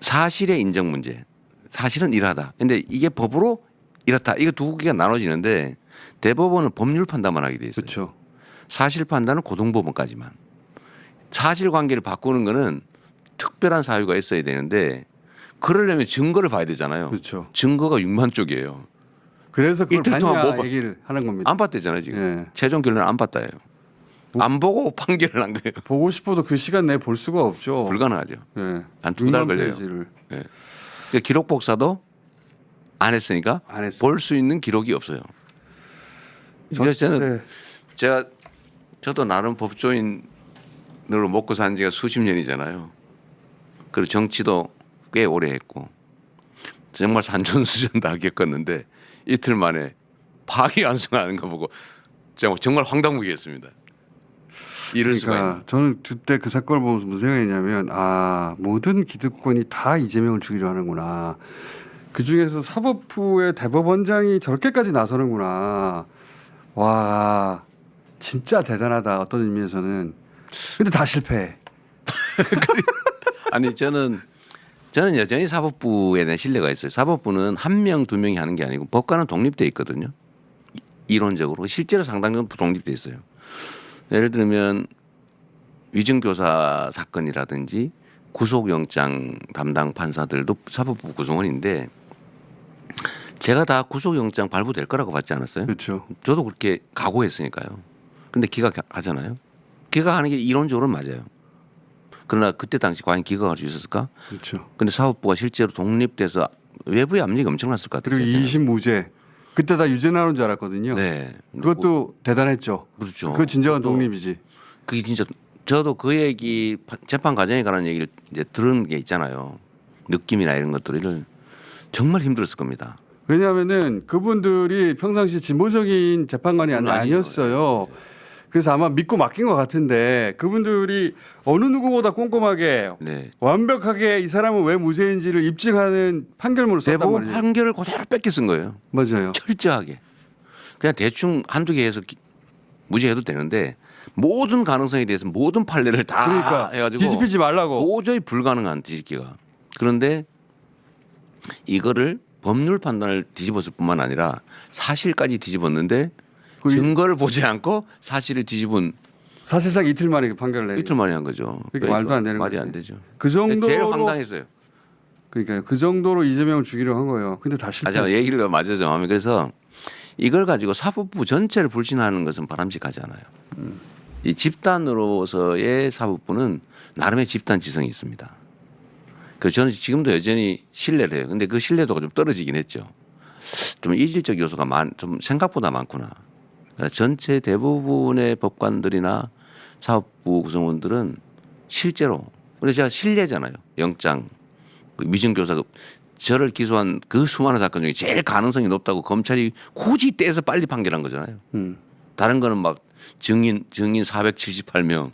사실의 인정 문제, 사실은 이러하다. 근데 이게 법으로 이렇다. 이거 두 개가 나눠지는데 대법원은 법률 판단만 하게 돼 있어요. 그렇죠. 사실 판단은 고등법원까지만. 사실관계를 바꾸는 거는 특별한 사유가 있어야 되는데 그러려면 증거를 봐야 되잖아요. 그렇죠. 증거가 6만 쪽이에요. 그래서 그걸 이틀 동안 봤냐 뭐 얘기를 하는 겁니다. 안 봤대잖아요 지금. 예. 최종 결론은 안 봤다예요. 안 보고 판결을 한 거예요. 보고 싶어도 그 시간 내에 볼 수가 없죠. 불가능하죠. 예. 한 두 달 6만 걸려요. 페이지를. 예. 그러니까 기록 복사도 안 했으니까 안 했어요. 볼 수 있는 기록이 없어요. 그래서 저는 저도 나름 법조인으로 먹고 산 지가 수십 년이잖아요. 그리고 정치도 꽤 오래 했고 정말 산전수전 다 겪었는데 이틀 만에 파기환송하는 거 보고 정말 황당무계했습니다. 이럴 수가 있나. 그러니까 저는 그때 그 사건을 보면서 무슨 생각이냐면 모든 기득권이 다 이재명을 죽이려 하는구나. 그중에서 사법부의 대법원장이 저렇게까지 나서는구나. 와 진짜 대단하다 어떤 의미에서는. 근데 다 실패해. 아니 저는 여전히 사법부에 대한 신뢰가 있어요. 사법부는 한 명, 두 명이 하는 게 아니고 법관은 독립돼 있거든요. 이론적으로 실제로 상당 정도 독립돼 있어요. 예를 들면 위증교사 사건이라든지 구속영장 담당 판사들도 사법부 구성원인데 제가 다 구속영장 발부될 거라고 봤지 않았어요? 그렇죠. 저도 그렇게 각오했으니까요. 근데 기각하잖아요. 기각하는 게 이론적으로는 맞아요. 그러나 그때 당시 과연 기각할 수 있었을까? 그렇죠. 근데 사법부가 실제로 독립돼서 외부의 압력이 엄청났을 것 같아요. 그리고 제 2심 무죄. 그때 다 유죄 나오는 줄 알았거든요. 네. 그것도 대단했죠. 그렇죠. 그 진정한 그것도 독립이지. 그게 진짜 저도 그 얘기 재판 과정에 관한 얘기를 이제 들은 게 있잖아요. 느낌이나 이런 것들을 정말 힘들었을 겁니다. 왜냐하면은 그분들이 평상시 진보적인 재판관이 아니었어요. 그래서 아마 믿고 맡긴 것 같은데 그분들이 어느 누구보다 꼼꼼하게 네. 완벽하게 이 사람은 왜 무죄인지를 입증하는 판결문을 썼단 대법원 말이에요. 판결을 그대로 뺏겨 쓴 거예요. 맞아요. 철저하게. 그냥 대충 한두 개 해서 무죄해도 되는데 모든 가능성에 대해서 모든 판례를 다 그러니까 해가지고 뒤집히지 말라고. 도저히 불가능한 뒤집기가. 그런데 이거를 법률 판단을 뒤집었을 뿐만 아니라 사실까지 뒤집었는데 그 증거를 보지 않고 사실을 뒤집은 사실상 이틀 만에 그 판결을 내요. 이틀 만에 한 거죠. 그러니까 말도 안 되는 말이 거지. 안 되죠. 그 제일 정도로 황당했어요. 그러니까요. 그 정도로 이재명을 죽이려 한 거예요. 근데 다 실패. 제가 얘기를 더 맞아 정하면 그래서 이걸 가지고 사법부 전체를 불신하는 것은 바람직하지 않아요. 이 집단으로서의 사법부는 나름의 집단 지성이 있습니다. 그래서 저는 지금도 여전히 신뢰를 해요. 근데 그 신뢰도가 좀 떨어지긴 했죠. 좀 이질적 요소가 좀 생각보다 많구나. 그러니까 전체 대부분의 법관들이나 사법부 구성원들은 실제로 근데 제가 신뢰잖아요. 영장 위증교사 저를 기소한 그 수많은 사건 중에 제일 가능성이 높다고 검찰이 굳이 떼서 빨리 판결한 거잖아요. 다른 거는 막 증인 478명,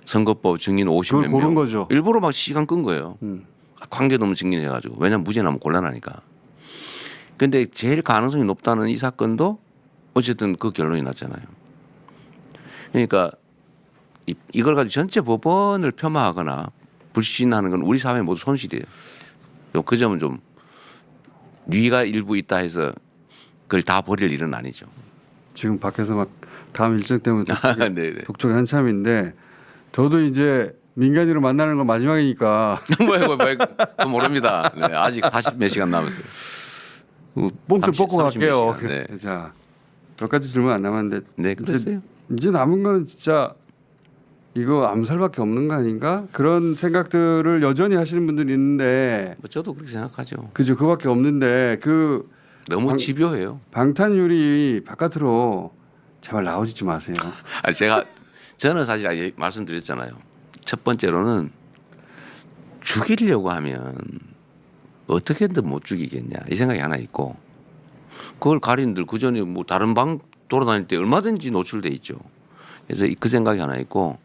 선거법 증인 50몇 그걸 고른 명. 거죠. 일부러 막 시간 끈 거예요. 관계도 없는 증인해가지고 왜냐면 무죄 나면 곤란하니까. 근데 제일 가능성이 높다는 이 사건도 어쨌든 그 결론이 났잖아요. 그러니까 이걸 가지고 전체 법원을 폄하하거나 불신하는 건 우리 사회 모두 손실이에요. 그 점은 좀 뉘가 일부 있다 해서 그걸 다 버릴 일은 아니죠. 지금 밖에서 막 다음 일정 때문에 네네. 독촉이 한참인데 저도 이제 민간인으로 만나는 건 마지막이니까 뭐 모릅니다. 네, 아직 40몇 시간 남았어요. 뽕좀 30, 뽑고 30 갈게요. 시간, 네. 자, 몇 가지 질문 안 남았는데 네, 그랬어요. 이제 남은 거는 진짜 이거 암살밖에 없는 거 아닌가? 그런 생각들을 여전히 하시는 분들이 있는데 뭐 저도 그렇게 생각하죠. 그죠? 그밖에 없는데 그 너무 집요해요. 방탄유리 바깥으로 제발 나오지 좀 마세요. 아니, 저는 사실 말씀드렸잖아요. 첫 번째로는 죽이려고 하면 어떻게든 못 죽이겠냐 이 생각이 하나 있고 그걸 가린들 그 전에 뭐 다른 방 돌아다닐 때 얼마든지 노출돼 있죠. 그래서 그 생각이 하나 있고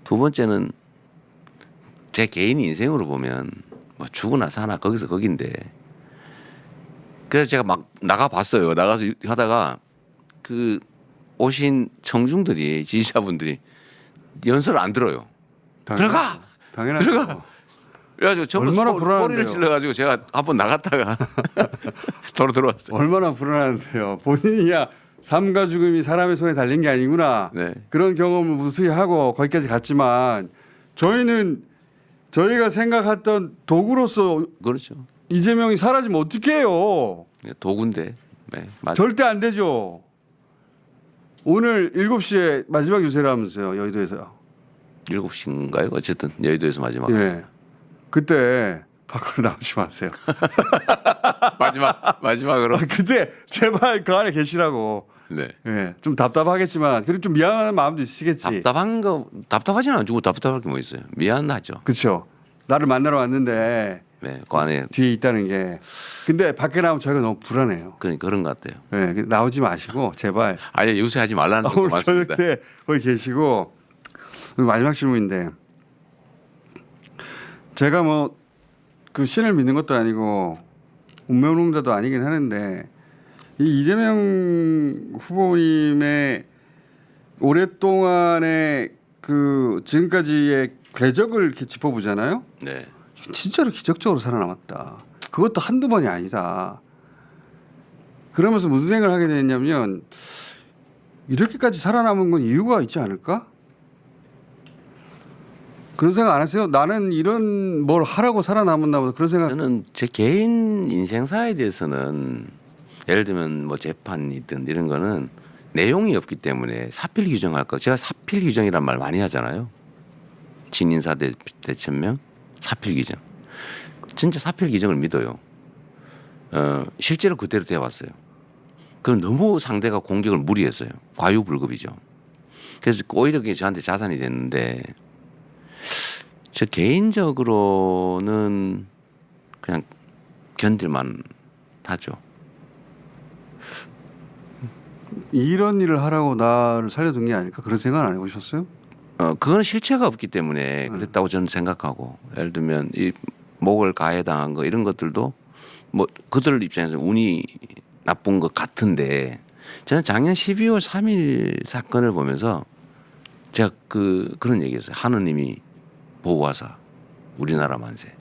두 번째는 제 개인 인생으로 보면 뭐 죽으나 사나 거기서 거긴데 그래서 제가 막 나가 봤어요. 나가서 하다가 그 오신 청중들이 지지자분들이 연설 안 들어요. 들어가! 당연하죠. 들어가! 그래가지고 전부 얼마나 소리를 불안한데요. 질러가지고 제가 한번 나갔다가 도로 들어왔어요. 얼마나 불안한데요. 본인이야 삶과 죽음이 사람의 손에 달린 게 아니구나. 네. 그런 경험을 무수히 하고 거기까지 갔지만 저희는 저희가 생각했던 도구로서 그렇죠. 이재명이 사라지면 어떻게 해요? 도구인데. 네, 맞아요. 절대 안 되죠. 오늘 7시에 마지막 유세라면서요. 여의도에서. 7시인가요? 어쨌든 여의도에서 마지막. 예. 그때 밖으로 나오지 마세요. 마지막으로. 그때 제발 그 안에 계시라고. 네. 예. 좀 답답하겠지만 그리고 좀 미안한 마음도 있으시겠지. 답답하지는 않죠. 답답할 게 뭐 있어요. 미안하죠. 그렇죠. 나를 만나러 왔는데 네, 그 안에 뒤에 있다는 게. 근데 밖에 나오면 저희가 너무 불안해요. 그런 것 같아요. 네, 나오지 마시고 제발. 아예 요새하지 말라는 것도 오늘 저녁 많습니다. 때 거기 계시고. 마지막 질문인데 제가 뭐 그 신을 믿는 것도 아니고 운명론자도 아니긴 하는데 이 이재명 후보님의 오랫동안의 그 지금까지의 궤적을 이렇게 짚어보잖아요. 네. 진짜로 기적적으로 살아남았다. 그것도 한두 번이 아니다. 그러면서 무슨 생각을 하게 됐냐면 이렇게까지 살아남은 건 이유가 있지 않을까? 그런 생각 안 하세요? 나는 이런 뭘 하라고 살아남았나 보다 그런 생각. 저는 제 개인 인생사에 대해서는 예를 들면 뭐 재판이든 이런 거는 내용이 없기 때문에 사필 규정할 거. 제가 사필 규정이란 말 많이 하잖아요. 진인사 대천명 사필 규정. 진짜 사필 규정을 믿어요. 실제로 그대로 되어 왔어요. 그건 너무 상대가 공격을 무리했어요. 과유불급이죠. 그래서 오히려 그게 저한테 자산이 됐는데 저 개인적으로는 그냥 견딜만 하죠. 이런 일을 하라고 나를 살려둔 게 아닐까 그런 생각 안 해보셨어요? 그건 실체가 없기 때문에 그랬다고 저는 생각하고 예를 들면 이 목을 가해당한 거 이런 것들도 뭐 그들 입장에서 운이 나쁜 것 같은데 저는 작년 12월 3일 사건을 보면서 제가 그런 얘기했어요. 하느님이 보호하사 우리나라 만세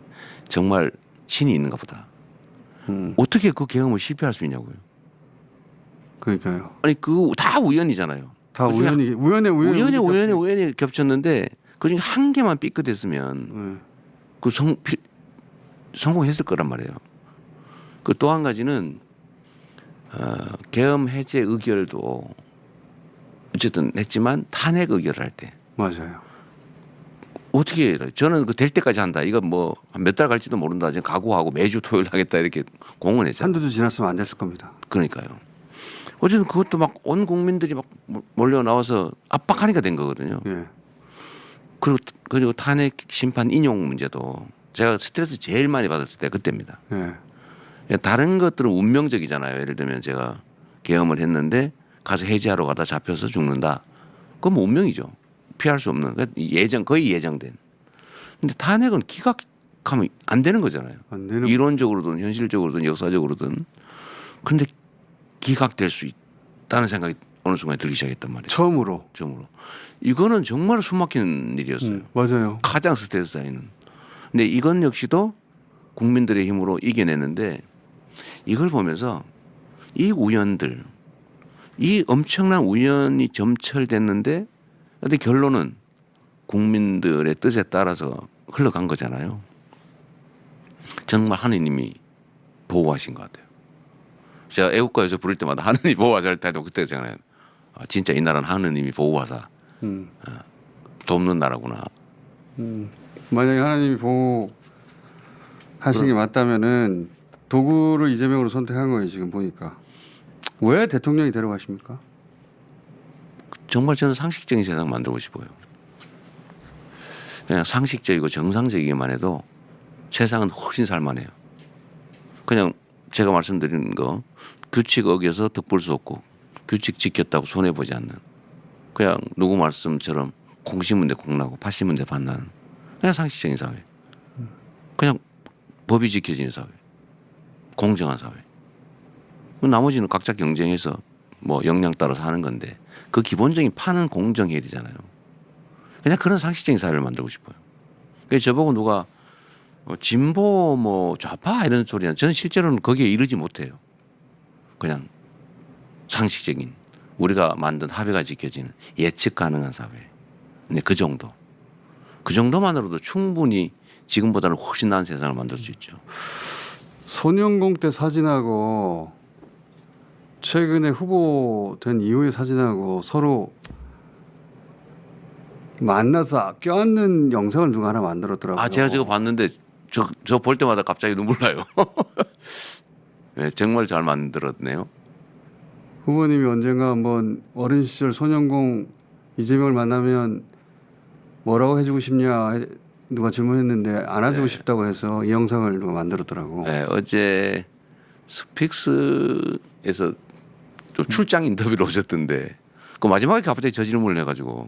정말 신이 있는가 보다. 어떻게 그 계엄을 실패할 수 있냐고요. 그러니까요. 아니 그 다 우연이잖아요. 다 그중에 우연히 겹쳤는데 그중에 한 개만 삐끗했으면 그 성공했을 거란 말이에요. 그 또 한 가지는 계엄 해제 의결도 어쨌든 했지만 탄핵 의결을 할 때 맞아요. 어떻게 해요? 저는 그 될 때까지 한다. 이거 뭐 몇 달 갈지도 모른다. 지금 각오하고 매주 토요일 하겠다 이렇게 공언했잖아요. 한두 주 지났으면 안 됐을 겁니다. 그러니까요. 어쨌든 그것도 막 온 국민들이 막 몰려 나와서 압박하니까 된 거거든요. 예. 그리고 탄핵 심판 인용 문제도 제가 스트레스 제일 많이 받았을 때 그때입니다. 예. 다른 것들은 운명적이잖아요. 예를 들면 제가 계엄을 했는데 가서 해제하러 가다 잡혀서 죽는다. 그건 뭐 운명이죠. 피할 수 없는 거의 예정된. 근데 탄핵은 기각하면 안 되는 거잖아요. 안 되는 이론적으로든 현실적으로든 역사적으로든. 그런데 기각될 수 있다는 생각이 어느 순간에 들기 시작했단 말이에요. 처음으로. 이거는 정말 숨막히는 일이었어요. 맞아요. 가장 스트레스 쌓이는. 근데 이건 역시도 국민들의 힘으로 이겨내는데 이걸 보면서 이 우연들, 이 엄청난 우연이 점철됐는데 근데 결론은 국민들의 뜻에 따라서 흘러간 거잖아요. 정말 하느님이 보호하신 것 같아요. 제가 애국가에서 부를 때마다 하느님 보호하자 할 때도 그때잖아요. 진짜 이 나라는 하느님이 보호하사 돕는 나라구나. 만약에 하나님이 보호하신 게 맞다면은 도구를 이재명으로 선택한 거예요. 지금 보니까. 왜 대통령이 데려가십니까? 정말 저는 상식적인 세상 만들고 싶어요. 그냥 상식적이고 정상적이기만 해도 세상은 훨씬 살만해요. 그냥 제가 말씀드리는 거 규칙 어겨서 득볼 수 없고 규칙 지켰다고 손해보지 않는 그냥 누구 말씀처럼 콩 심은 데 콩 나고 팥 심은 데 팥 나는 그냥 상식적인 사회. 그냥 법이 지켜지는 사회. 공정한 사회. 나머지는 각자 경쟁해서 뭐 역량 따라 사는 건데 그 기본적인 판은 공정해야 되잖아요. 그냥 그런 상식적인 사회를 만들고 싶어요. 그래서 저보고 누가 진보 뭐 좌파 이런 소리는 저는 실제로는 거기에 이르지 못해요. 그냥 상식적인 우리가 만든 합의가 지켜지는 예측 가능한 사회. 근데 그 정도만으로도 충분히 지금보다는 훨씬 나은 세상을 만들 수 있죠. 손영공 때 사진하고 최근에 후보 된 이후의 사진하고 서로 만나서 껴안는 영상을 누가 하나 만들었더라고요. 제가 저거 봤는데 저 볼 때마다 갑자기 눈물 나요. 네, 정말 잘 만들었네요. 후보님이 언젠가 한번 어린 시절 손영공 이재명을 만나면 뭐라고 해주고 싶냐 누가 질문했는데 안아주고 네. 싶다고 해서 이 영상을 누가 만들었더라고. 네, 어제 스픽스에서 좀 출장 인터뷰를 오셨던데 그 마지막에 갑자기 저 질문을 해가지고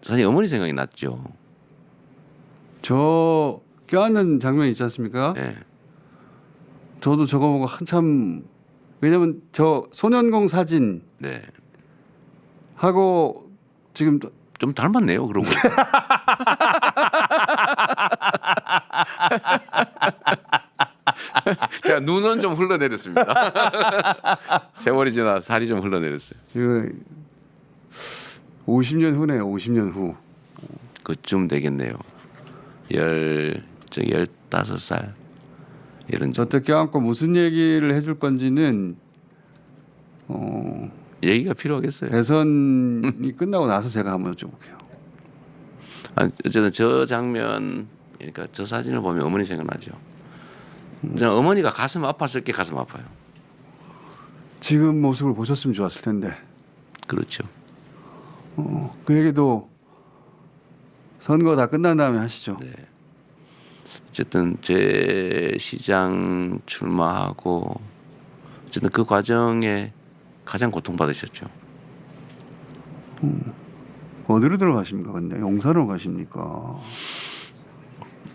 사실 어머니 생각이 났죠. 저 껴안는 장면 있지 않습니까? 네. 저도 저거 보고 한참 왜냐면 저 소년공 사진 네. 하고 지금 좀 닮았네요. 그러고. 자, 눈은 좀 흘러내렸습니다. 세월이 지나 살이 좀 흘러내렸어요. 지금 50년 후네요. 50년 후. 그쯤 되겠네요. 15살 이런 정 저때 껴안고 무슨 얘기를 해줄 건지는 얘기가 필요하겠어요. 대선이 끝나고 나서 제가 한번 여쭤볼게요. 어쨌든 저 장면, 그러니까 저 사진을 보면 어머니 생각나죠. 저는 어머니가 가슴 아팠을 게 가슴 아파요. 지금 모습을 보셨으면 좋았을 텐데 그렇죠. 그 얘기도 선거 다 끝난 다음에 하시죠. 네. 어쨌든 제 시장 출마하고 어쨌든 그 과정에 가장 고통받으셨죠. 어디로 들어가십니까? 근데 용산으로 가십니까?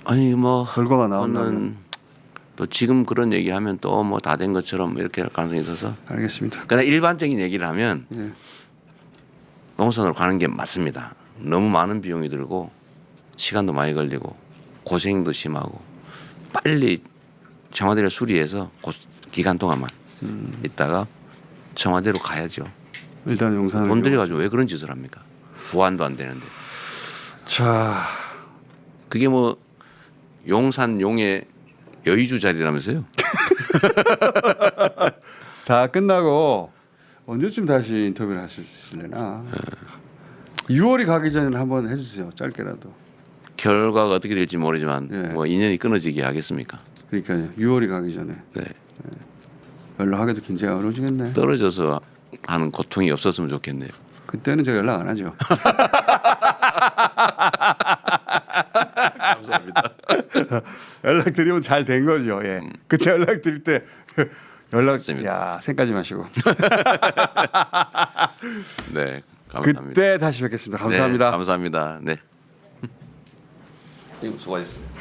아니 뭐 결과가 나온다면 저는 또 지금 그런 얘기하면 또 뭐 다 된 것처럼 이렇게 할 가능성이 있어서 알겠습니다. 그러나 일반적인 얘기를 하면 예. 농산으로 가는 게 맞습니다. 너무 많은 비용이 들고 시간도 많이 걸리고 고생도 심하고 빨리 청와대를 수리해서 기간 동안만 있다가 청와대로 가야죠. 일단 용산으로. 돈 들여가지고 왜 그런 짓을 합니까? 보안도 안 되는데. 자, 그게 뭐 용산 용의 여의주 자리라면서요? 다 끝나고 언제쯤 다시 인터뷰를 하실 수 있을래나? 6월이 가기 전에 한번 해주세요. 짧게라도. 결과가 어떻게 될지 모르지만 예. 뭐 인연이 끊어지게 하겠습니까? 그러니까요. 6월이 가기 전에 네. 연락하기도 굉장히 어려워지겠네. 떨어져서 하는 고통이 없었으면 좋겠네요. 그때는 제가 연락 안 하죠. 감사합니다. 연락 드리면 잘 된 거죠. 예. 그때 연락 드릴 때 연락 맞습니다. 야 생까지 마시고. 네, 감사합니다. 그때 다시 뵙겠습니다. 감사합니다. 네, 감사합니다. 네. 수고하셨습니다.